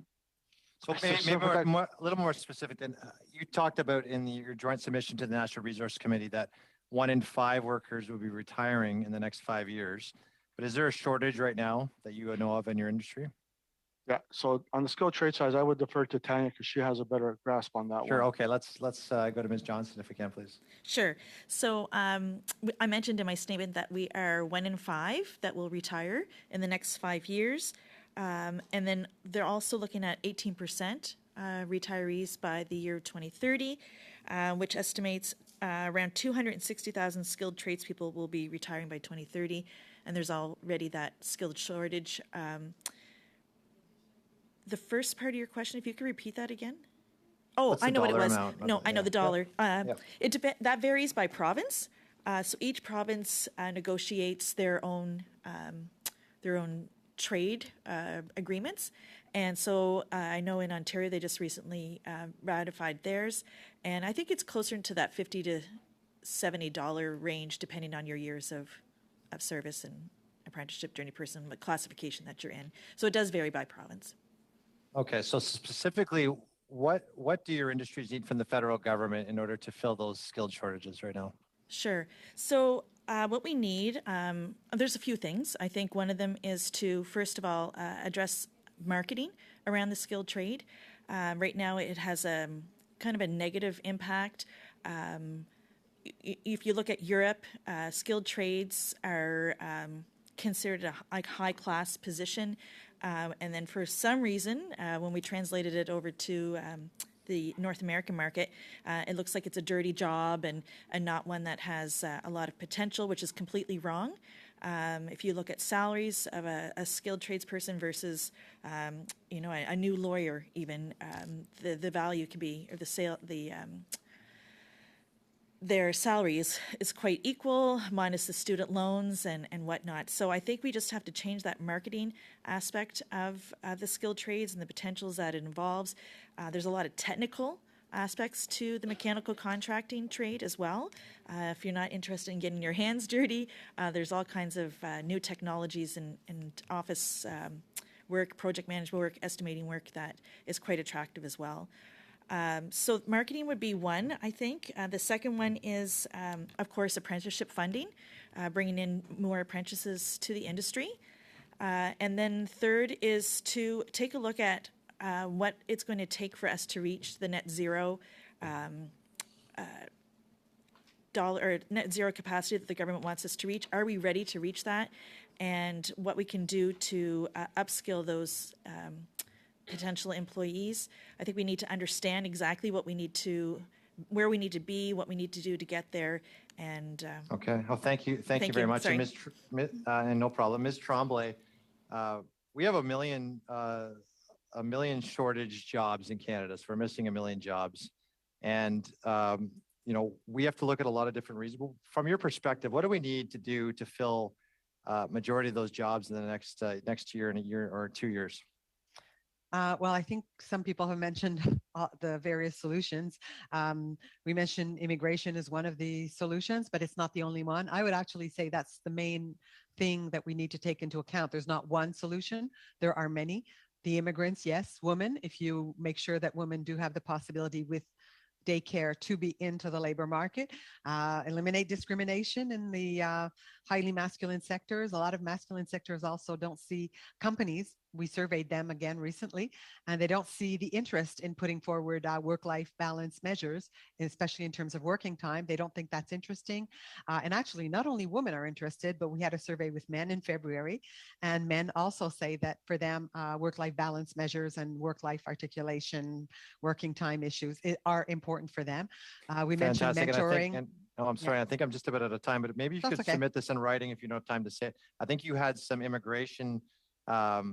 So maybe a little more specific than you talked about in your joint submission to the National Resource Committee that 1 in 5 workers will be retiring in the next 5 years. But is there a shortage right now that you know of in your industry? Yeah. So on the skilled trade side, I would defer to Tanya because she has a better grasp on that one. Sure. Okay. Let's go to Ms. Johnston if we can, please. Sure. So I mentioned in my statement that we are 1 in 5 that will retire in the next 5 years. And then they're also looking at 18% retirees by the year 2030, which estimates around 260,000 skilled tradespeople will be retiring by 2030, and there's already that skilled shortage. The first part of your question, if you could repeat that again? Oh, What's I the know what it dollar was. amount? No, I know Yeah. the dollar. Yep. That varies by province. So each province negotiates their own trade agreements, and so I know in Ontario they just recently ratified theirs, and I think it's closer to that $50 to $70 range, depending on your years of service and apprenticeship, journey person, what classification that you're in. So it does vary by province. Okay, so specifically, what do your industries need from the federal government in order to fill those skilled shortages right now? Sure. So what we need, there's a few things. I think one of them is to, first of all, address marketing around the skilled trade. Right now it has a kind of a negative impact. If you look at Europe, skilled trades are considered a high-class position. And then for some reason, when we translated it over to the North American market, it looks like it's a dirty job and not one that has a lot of potential, which is completely wrong. If you look at salaries of a skilled tradesperson versus, a new lawyer, even the value can be, or their salary is quite equal, minus the student loans and whatnot. So I think we just have to change that marketing aspect of the skilled trades and the potentials that it involves. There's a lot of technical aspects to the mechanical contracting trade as well. If you're not interested in getting your hands dirty, there's all kinds of new technologies and office work, project management work, estimating work that is quite attractive as well. So marketing would be one, I think. The second one is, of course, apprenticeship funding, bringing in more apprentices to the industry. And then third is to take a look at what it's going to take for us to reach the net zero net zero capacity that the government wants us to reach. Are we ready to reach that? And what we can do to upskill those potential employees. I think we need to understand exactly where we need to be, what we need to do to get there. And okay. Well, thank you very much. Sorry. And no problem, Ms. Tremblay. We have a million shortage jobs in Canada, so we're missing 1 million jobs, and we have to look at a lot of different reasons. From your perspective, what do we need to do to fill majority of those jobs in the next year and a year or 2 years? Well, I think some people have mentioned the various solutions. We mentioned immigration is one of the solutions, but it's not the only one. I would actually say that's the main thing that we need to take into account. There's not one solution. There are many. The immigrants, yes. Women, if you make sure that women do have the possibility with daycare to be into the labor market, eliminate discrimination in the highly masculine sectors. A lot of masculine sectors also don't see companies. We surveyed them again recently, and they don't see the interest in putting forward work-life balance measures, especially in terms of working time. They don't think that's interesting. And actually, not only women are interested, but we had a survey with men in February, and men also say that for them, work-life balance measures and work-life articulation, working time issues are important for them. We mentioned mentoring. I'm sorry, I think I'm just about out of time, but maybe you could submit this in writing if you don't have time to say it. I think you had some immigration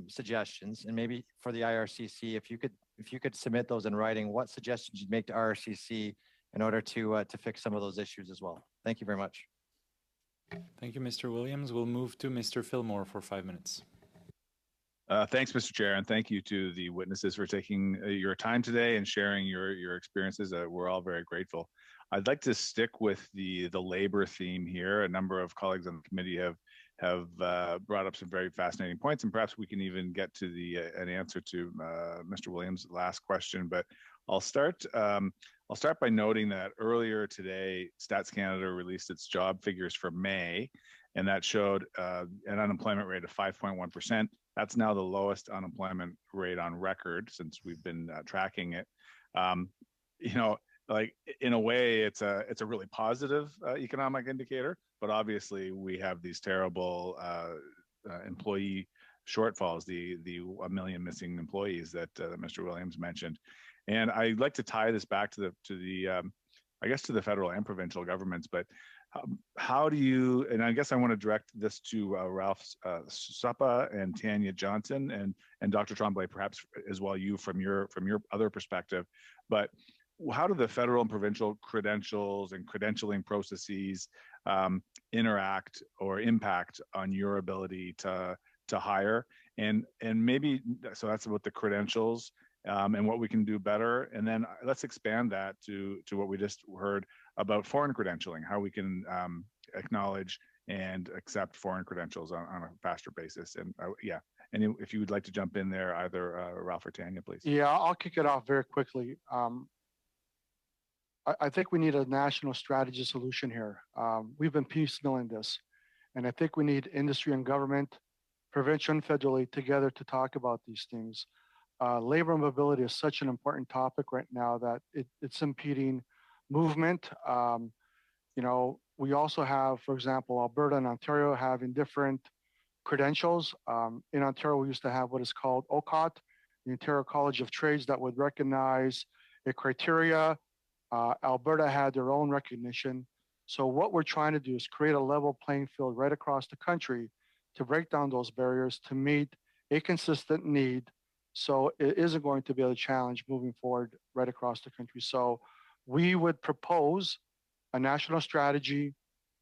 suggestions, and maybe for the IRCC, if you could submit those in writing, what suggestions you'd make to IRCC in order to fix some of those issues as well. Thank you very much. Thank you, Mr. Williams. We'll move to Mr. Fillmore for 5 minutes. Thanks, Mr. Chair, and thank you to the witnesses for taking your time today and sharing your experiences. We're all very grateful. I'd like to stick with the labor theme here. A number of colleagues on the committee have brought up some very fascinating points, and perhaps we can even get to an answer to Mr. Williams' last question. But I'll start by noting that earlier today, Stats Canada released its job figures for May, and that showed an unemployment rate of 5.1%. That's now the lowest unemployment rate on record since we've been tracking it. Like in a way, it's a really positive economic indicator, but obviously we have these terrible employee shortfalls, the 1 million missing employees that Mr. Williams mentioned. And I'd like to tie this back to the federal and provincial governments, but how do you, and I guess I want to direct this to Ralph Suppa and Tanya Johnson and Dr. Tremblay, perhaps as well, you from your other perspective, but how do the federal and provincial credentials and credentialing processes interact or impact on your ability to hire? And maybe, so that's about the credentials and what we can do better. And then let's expand that to what we just heard about foreign credentialing, how we can acknowledge and accept foreign credentials on a faster basis. And and if you would like to jump in there, either Ralph or Tanya, please. Yeah, I'll kick it off very quickly. I think we need a national strategy solution here. We've been piecemealing this, and I think we need industry and government, provincial and federally, together to talk about these things. Labor mobility is such an important topic right now that it's impeding movement. We also have, for example, Alberta and Ontario having different credentials. In Ontario, we used to have what is called OCOT, the Ontario College of Trades, that would recognize a criteria. Alberta had their own recognition. So what we're trying to do is create a level playing field right across the country to break down those barriers to meet a consistent need. So it isn't going to be a challenge moving forward right across the country. So we would propose a national strategy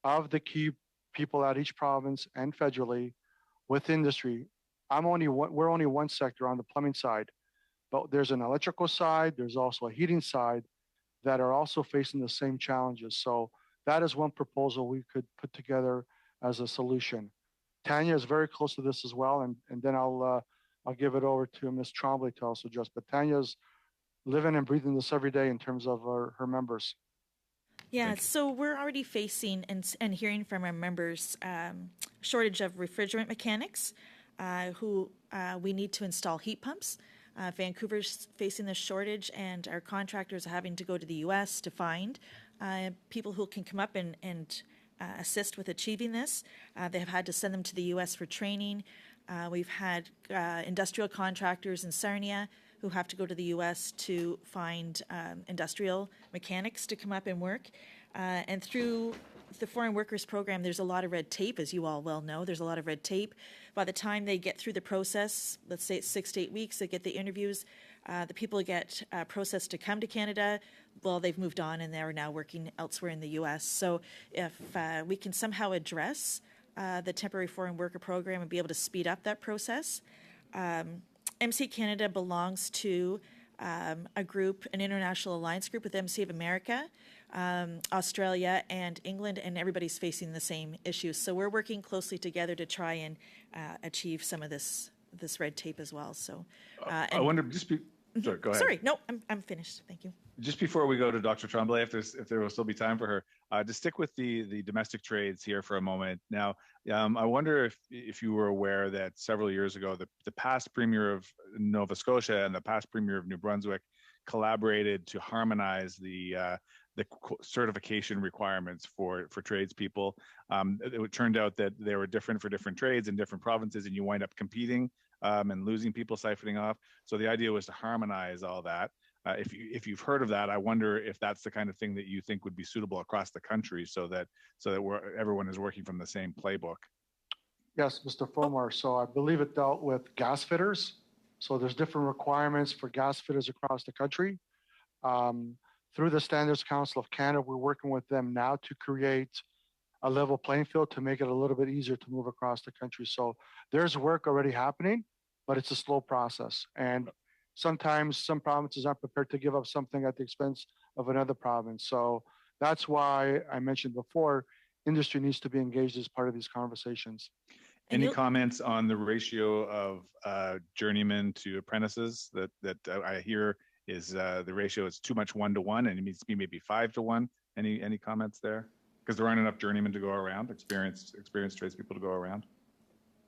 of the key people at each province and federally with industry. We're only one sector on the plumbing side, but there's an electrical side, there's also a heating side that are also facing the same challenges. So that is one proposal we could put together as a solution. Tanya is very close to this as well, and then I'll give it over to Ms. Tremblay to also address. But Tanya's living and breathing this every day in terms of her members. Yeah, so we're already facing and hearing from our members shortage of refrigerant mechanics who we need to install heat pumps. Vancouver's facing this shortage, and our contractors are having to go to the U.S. to find people who can come up and assist with achieving this. They have had to send them to the U.S. for training. We've had industrial contractors in Sarnia who have to go to the U.S. to find industrial mechanics to come up and work. And through the Foreign Workers Program, there's a lot of red tape, as you all well know. There's a lot of red tape. By the time they get through the process, let's say it's 6 to 8 weeks, they get the interviews, the people get processed to come to Canada, well, they've moved on and they're now working elsewhere in the U.S. So if we can somehow address the Temporary Foreign Worker Program and be able to speed up that process. MC Canada belongs to a group, an international alliance group with MC of America, Australia, and England, and everybody's facing the same issues. So we're working closely together to try and achieve some of this red tape as well. So I wonder, sorry, go ahead. Sorry, no, I'm finished. Thank you. Just before we go to Dr. Tremblay, if there will still be time for her, to stick with the domestic trades here for a moment. Now, I wonder if you were aware that several years ago, the past Premier of Nova Scotia and the past Premier of New Brunswick collaborated to harmonize the certification requirements for tradespeople. It turned out that they were different for different trades in different provinces, and you wind up competing and losing people, siphoning off. So the idea was to harmonize all that. If you've heard of that, I wonder if that's the kind of thing that you think would be suitable across the country, so that everyone is working from the same playbook. Yes, Mr. Fulmer. So I believe it dealt with gas fitters. So there's different requirements for gas fitters across the country. Through the Standards Council of Canada, we're working with them now to create a level playing field to make it a little bit easier to move across the country. So there's work already happening, but it's a slow process. And sometimes some provinces aren't prepared to give up something at the expense of another province. So that's why I mentioned before, industry needs to be engaged as part of these conversations. Any comments on the ratio of journeymen to apprentices that I hear is the ratio is too much 1-to-1, and it needs to be maybe 5-to-1? Any comments there? Because there aren't enough journeymen to go around, experienced tradespeople to go around.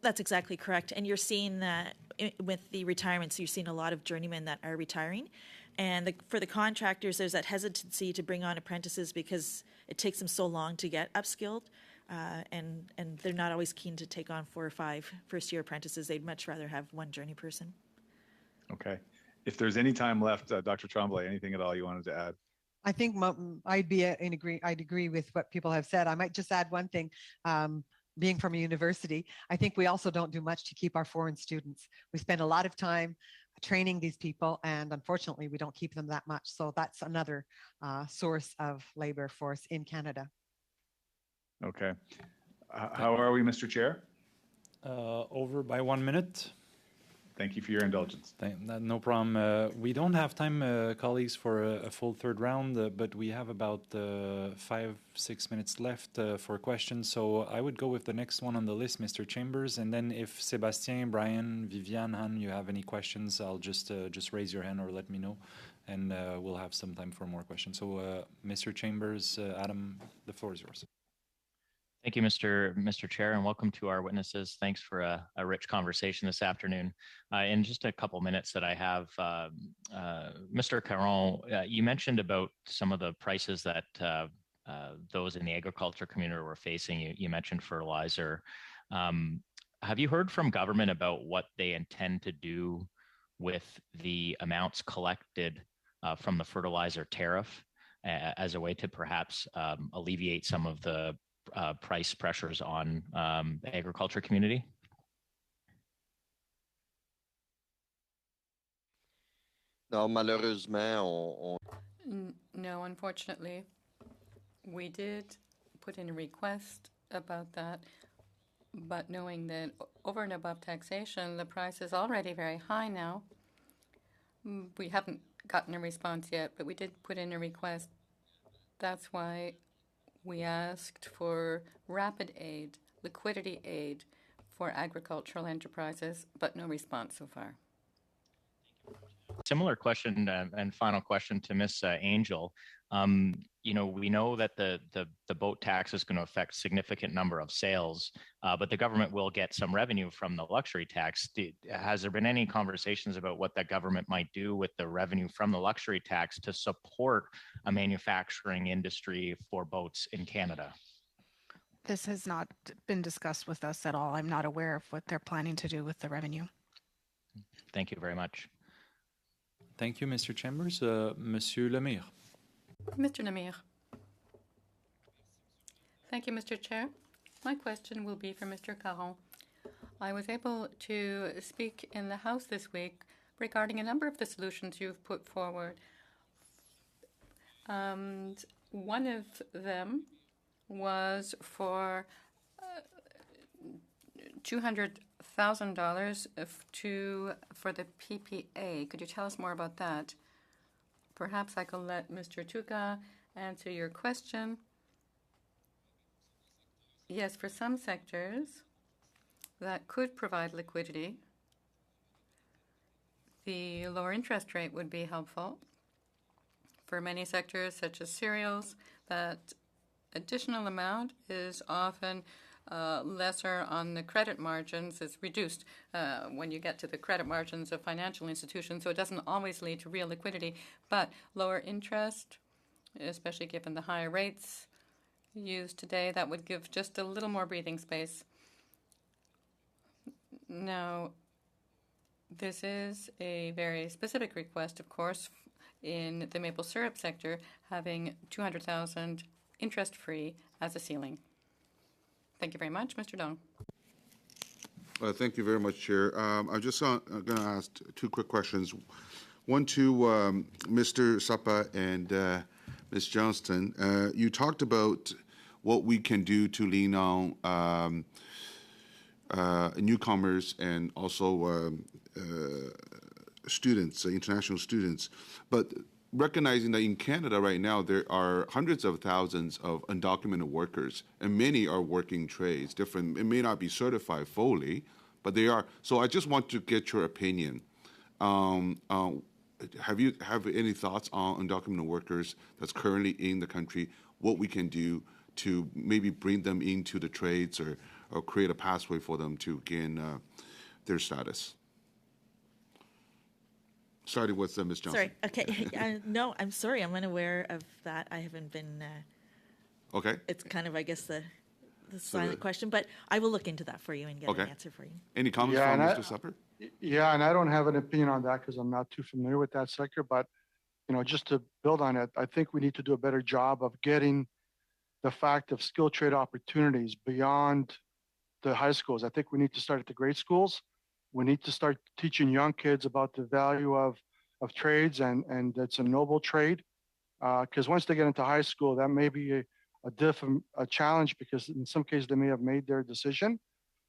That's exactly correct. And you're seeing that with the retirements, you're seeing a lot of journeymen that are retiring. And for the contractors, there's that hesitancy to bring on apprentices because it takes them so long to get upskilled. And they're not always keen to take on 4 or 5 first-year apprentices. They'd much rather have one journey person. Okay. If there's any time left, Dr. Tremblay, anything at all you wanted to add? I think I'd agree with what people have said. I might just add one thing. Being from a university, I think we also don't do much to keep our foreign students. We spend a lot of time training these people, and unfortunately, we don't keep them that much. So that's another source of labor force in Canada. Okay. How are we, Mr. Chair? Over by 1 minute. Thank you for your indulgence. No problem. We don't have time, colleagues, for a full third round, but we have about 5-6 minutes left for questions. So I would go with the next one on the list, Mr. Chambers. And then if Sébastien, Brian, Viviane, Han, you have any questions, I'll just raise your hand or let me know. And we'll have some time for more questions. So Mr. Chambers, Adam, the floor is yours. Thank you, Mr. Chair, and welcome to our witnesses. Thanks for a rich conversation this afternoon. In just a couple minutes that I have, Mr. Caron, you mentioned about some of the prices that those in the agriculture community were facing. You mentioned fertilizer. Have you heard from government about what they intend to do with the amounts collected from the fertilizer tariff as a way to perhaps alleviate some of the price pressures on the agriculture community? Non, malheureusement, No, unfortunately. We did put in a request about that, but knowing that over and above taxation, the price is already very high now. We haven't gotten a response yet, but we did put in a request. That's why we asked for rapid aid, liquidity aid for agricultural enterprises, but no response so far. Similar question and final question to Ms. Angel. We know that the boat tax is going to affect a significant number of sales, but the government will get some revenue from the luxury tax. Has there been any conversations about what the government might do with the revenue from the luxury tax to support a manufacturing industry for boats in Canada? This has not been discussed with us at all. I'm not aware of what they're planning to do with the revenue. Thank you very much. Thank you, Mr. Chambers. Monsieur Lemire. Mr. Lemire. Thank you, Mr. Chair. My question will be for Mr. Caron. I was able to speak in the House this week regarding a number of the solutions you've put forward. And one of them was for $200,000 for the PPA. Could you tell us more about that? Perhaps I could let Mr. Tuka answer your question. Yes, for some sectors that could provide liquidity, the lower interest rate would be helpful. For many sectors, such as cereals, that additional amount is often lesser on the credit margins. It's reduced when you get to the credit margins of financial institutions, so it doesn't always lead to real liquidity. But lower interest, especially given the higher rates used today, that would give just a little more breathing space. Now, this is a very specific request, of course, in the maple syrup sector, having $200,000 interest-free as a ceiling. Thank you very much. Mr. Dong. Thank you very much, Chair. I'm just going to ask two quick questions. One to Mr. Sapa and Ms. Johnston. You talked about what we can do to lean on newcomers and also students, international students. But recognizing that in Canada right now, there are hundreds of thousands of undocumented workers, and many are working trades, different. It may not be certified fully, but they are. So I just want to get your opinion. Have any thoughts on undocumented workers that's currently in the country, what we can do to maybe bring them into the trades or create a pathway for them to gain their status? Starting with Ms. Johnson. Sorry. Okay. No, I'm sorry. I'm unaware of that. I haven't been. Okay. It's kind of, I guess, the silent question, but I will look into that for you and get an answer for you. Any comments from Mr. Supper? Yeah, and I don't have an opinion on that because I'm not too familiar with that sector. But just to build on it, I think we need to do a better job of getting the fact of skill trade opportunities beyond the high schools. I think we need to start at the grade schools. We need to start teaching young kids about the value of trades and it's a noble trade. Because once they get into high school, that may be a challenge because in some cases they may have made their decision.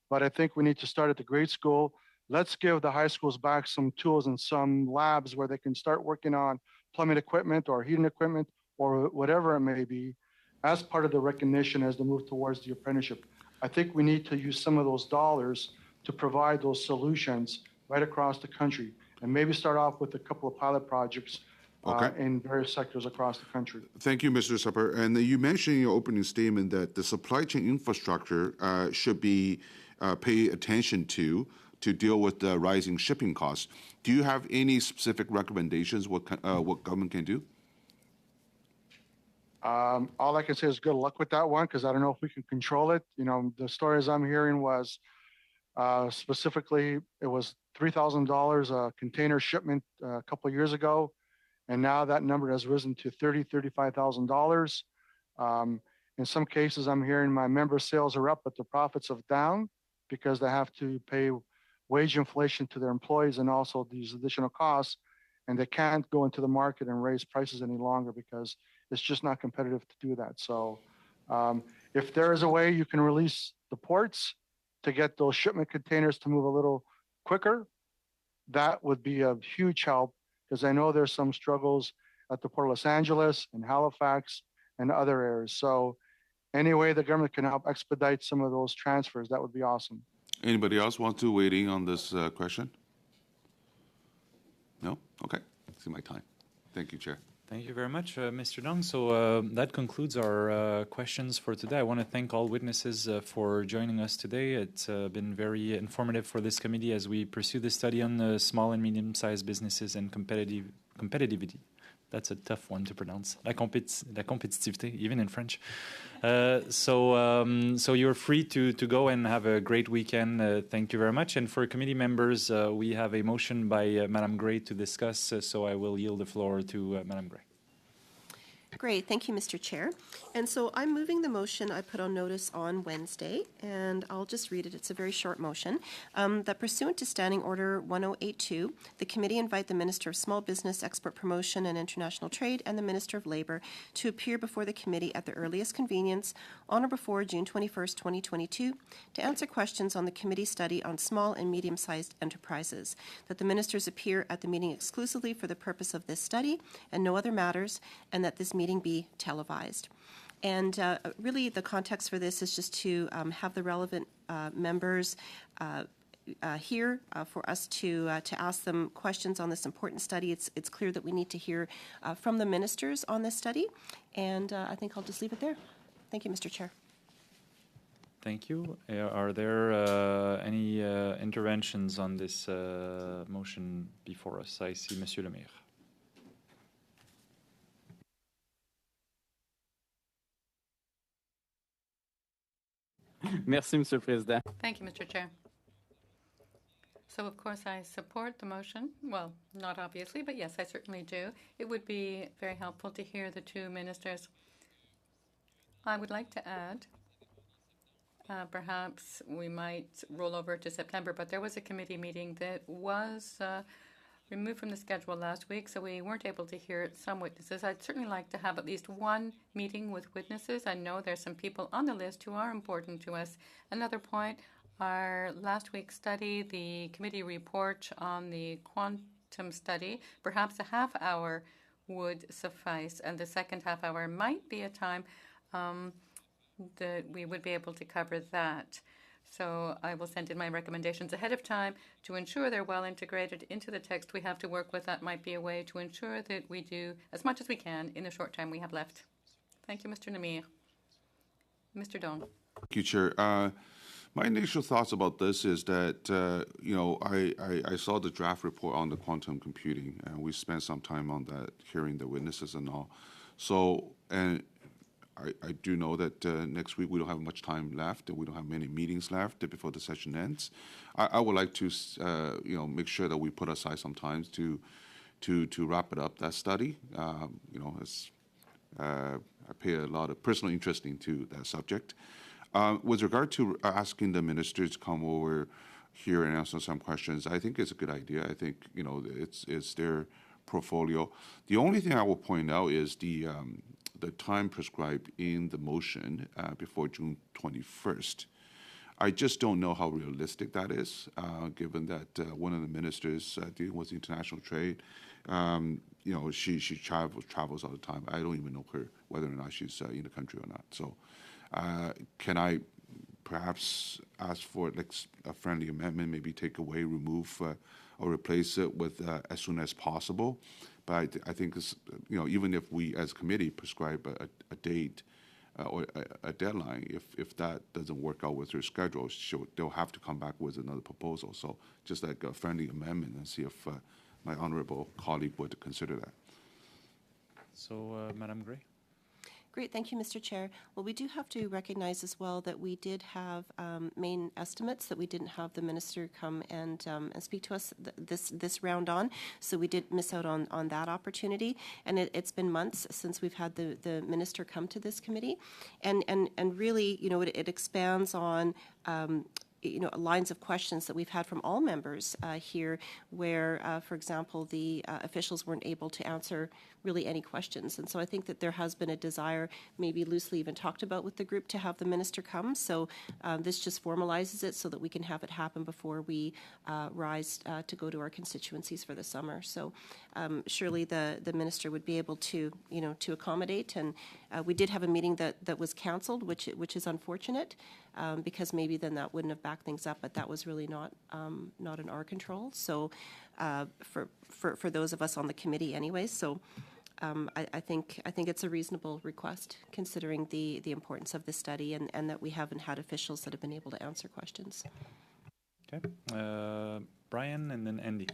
But I think we need to start at the grade school. Let's give the high schools back some tools and some labs where they can start working on plumbing equipment or heating equipment or whatever it may be as part of the recognition as they move towards the apprenticeship. I think we need to use some of those dollars to provide those solutions right across the country and maybe start off with a couple of pilot projects in various sectors across the country. Thank you, Mr. Supper. And you mentioned in your opening statement that the supply chain infrastructure should be paid attention to deal with the rising shipping costs. Do you have any specific recommendations what government can do? All I can say is good luck with that one because I don't know if we can control it. The stories I'm hearing was specifically it was $3,000 a container shipment a couple of years ago, and now that number has risen to $35,000. In some cases, I'm hearing my member sales are up, but the profits are down because they have to pay wage inflation to their employees and also these additional costs, and they can't go into the market and raise prices any longer because it's just not competitive to do that. So if there is a way you can release the ports to get those shipment containers to move a little quicker, that would be a huge help because I know there's some struggles at the Port of Los Angeles and Halifax and other areas. So any way the government can help expedite some of those transfers, that would be awesome. Anybody else want to weigh in on this question? No? Okay. See my time. Thank you, Chair. Thank you very much, Mr. Dong. So that concludes our questions for today. I want to thank all witnesses for joining us today. It's been very informative for this committee as we pursue this study on small and medium-sized businesses and competitivity. That's a tough one to pronounce. La compétitivité, even in French. So you're free to go and have a great weekend. Thank you very much. And for committee members, we have a motion by Madame Gray to discuss. So I will yield the floor to Madame Gray. Great, thank you, Mr. Chair. And so I'm moving the motion I put on notice on Wednesday, and I'll just read it. It's a very short motion. That pursuant to Standing Order 1082, the committee invite the Minister of Small Business, Export Promotion and International Trade and the Minister of Labour to appear before the committee at the earliest convenience on or before June 21st, 2022, to answer questions on the committee study on small and medium-sized enterprises. That the ministers appear at the meeting exclusively for the purpose of this study and no other matters, and that this meeting be televised. And really the context for this is just to have the relevant members here for us to ask them questions on this important study. It's clear that we need to hear from the ministers on this study, and I think I'll just leave it there. Thank you, Mr. Chair. Thank you. Are there any interventions on this motion before us? I see Monsieur le Maire. Merci, Monsieur le Président. Thank you, Mr. Chair. So, of course, I support the motion. Well, not obviously, but yes, I certainly do. It would be very helpful to hear the two ministers. I would like to add, perhaps we might roll over to September, but there was a committee meeting that was removed from the schedule last week, so we weren't able to hear some witnesses. I'd certainly like to have at least one meeting with witnesses. I know there's some people on the list who are important to us. Another point, our last week's study, the committee report on the quantum study, perhaps a half hour would suffice, and the second half hour might be a time that we would be able to cover that. So I will send in my recommendations ahead of time to ensure they're well integrated into the text we have to work with. That might be a way to ensure that we do as much as we can in the short time we have left. Thank you, Mr. Lemire. Mr. Don. Thank you, Chair. My initial thoughts about this is that, I saw the draft report on the quantum computing, and we spent some time on that, hearing the witnesses and all. So, and I do know that next week we don't have much time left, and we don't have many meetings left before the session ends. I would like to, make sure that we put aside some time to wrap it up, that study. I pay a lot of personal interest into that subject. With regard to asking the ministers to come over here and answer some questions, I think it's a good idea. I think, it's their portfolio. The only thing I will point out is the time prescribed in the motion before June 21st. I just don't know how realistic that is, given that one of the ministers dealing with international trade, she travels all the time. I don't even know whether or not she's in the country or not. So can I perhaps ask for a friendly amendment, maybe take away, remove, or replace it with as soon as possible? But I think it's, even if we as a committee prescribe a date or a deadline, if that doesn't work out with her schedule, they'll have to come back with another proposal. So just like a friendly amendment, and see if my honorable colleague would consider that. So, Madam Gray. Great, thank you, Mr. Chair. Well, we do have to recognize as well that we did have main estimates that we didn't have the minister come and speak to us this round on. So we did miss out on that opportunity. And it's been months since we've had the minister come to this committee. And really, it expands on lines of questions that we've had from all members here where, for example, the officials weren't able to answer really any questions. And so I think that there has been a desire, maybe loosely even talked about with the group, to have the minister come. So this just formalizes it so that we can have it happen before we rise to go to our constituencies for the summer. So surely the minister would be able to, to accommodate. And we did have a meeting that was canceled, which is unfortunate. Because maybe then that wouldn't have backed things up, but that was really not in our control. So for those of us on the committee, anyway. So I think it's a reasonable request considering the importance of the study and that we haven't had officials that have been able to answer questions. Okay, Brian and then Andy.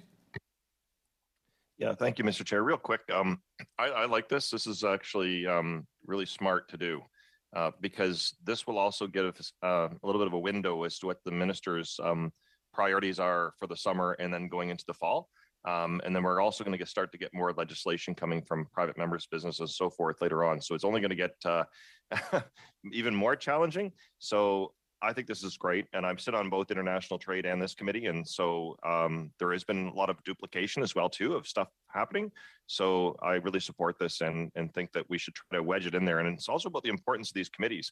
Yeah, thank you, Mr. Chair. Real quick, I like this. This is actually really smart to do. Because this will also give us a little bit of a window as to what the minister's priorities are for the summer and then going into the fall. And then we're also going to start to get more legislation coming from private members' businesses and so forth later on. So it's only going to get even more challenging. So I think this is great. And I've sit on both international trade and this committee. And so there has been a lot of duplication as well, too, of stuff happening. So I really support this and think that we should try to wedge it in there. And it's also about the importance of these committees.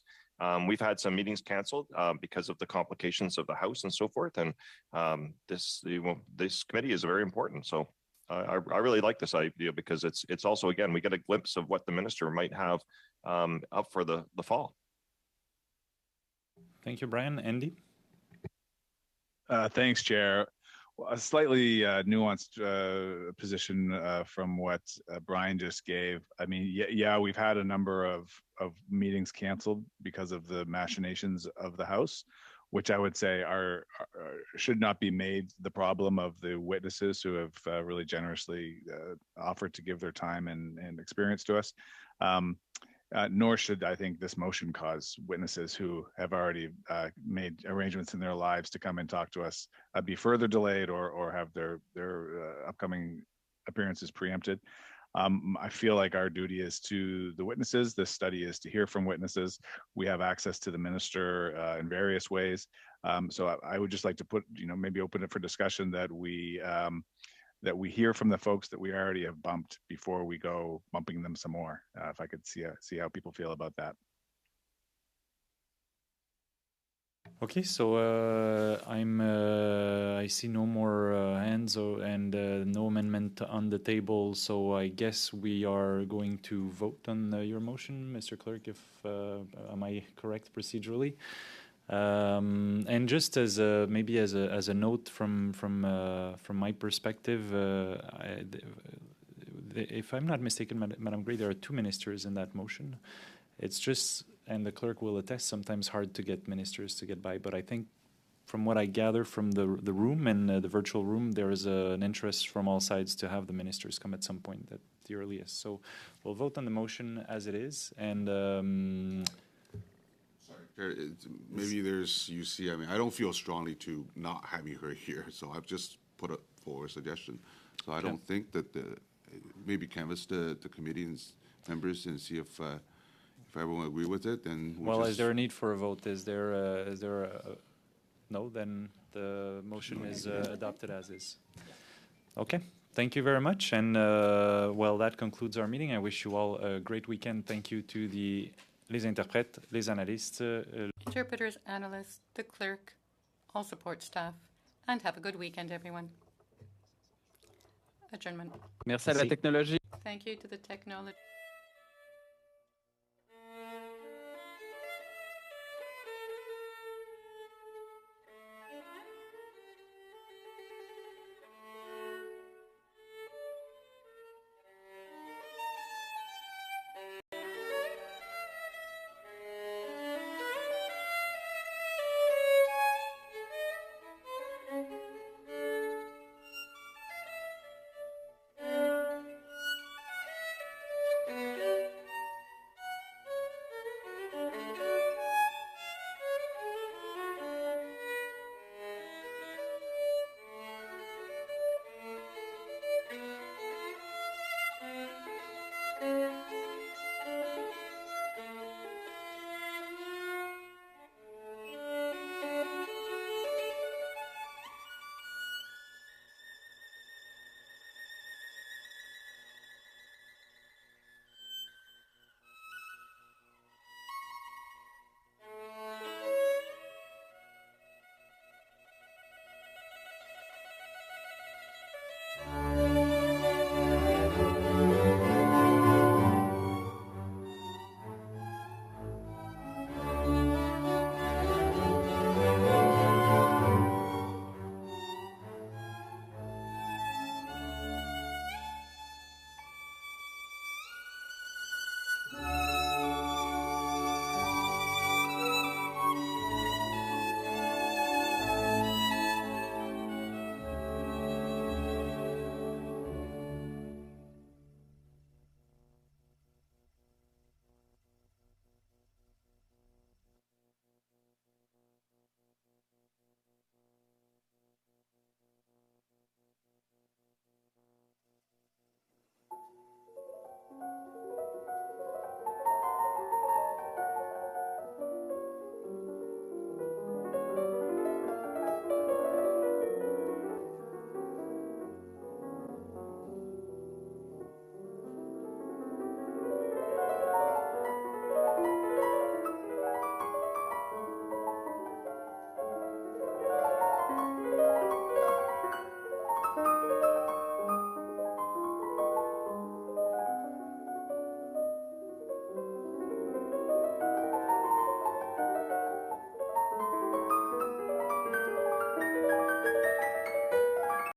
We've had some meetings canceled because of the complications of the House and so forth. And this committee is very important. So I really like this idea because it's also, again, we get a glimpse of what the minister might have up for the fall. Thank you, Brian. Andy? Thanks, Chair. Well, a slightly nuanced position from what Brian just gave. I mean, yeah, we've had a number of meetings canceled because of the machinations of the House, which I would say should not be made the problem of the witnesses who have really generously offered to give their time and experience to us. Nor should, I think, this motion cause witnesses who have already made arrangements in their lives to come and talk to us be further delayed or have their upcoming appearances preempted. I feel like our duty is to the witnesses. This study is to hear from witnesses. We have access to the minister in various ways. So I would just like to put, maybe open it for discussion that we hear from the folks that we already have bumped before we go bumping them some more. If I could see how people feel about that. Okay, so I see no more hands and no amendment on the table. So I guess we are going to vote on your motion, Mr. Clerk. Am I correct procedurally? And just as maybe as a note from my perspective, if I'm not mistaken, Madam Gray, there are two ministers in that motion. It's just, and the clerk will attest, sometimes hard to get ministers to get by. But I think from what I gather from the room and the virtual room, there is an interest from all sides to have the ministers come at some point. the earliest. So we'll vote on the motion as it is, and maybe you see, I mean, I don't feel strongly to not having her here, so I've just put it forward a suggestion. So I don't think that maybe canvass the committee members and see if everyone agree with it. Then is there a need for a vote? Is there a no? Then the motion is adopted as is. Okay. Thank you very much. And that concludes our meeting. I wish you all a great weekend. Thank you to les interprètes, les analystes, interpreters, analysts, the clerk, all support staff, and have a good weekend, everyone. Adjournment. Merci à la technologie. Thank you to the technology.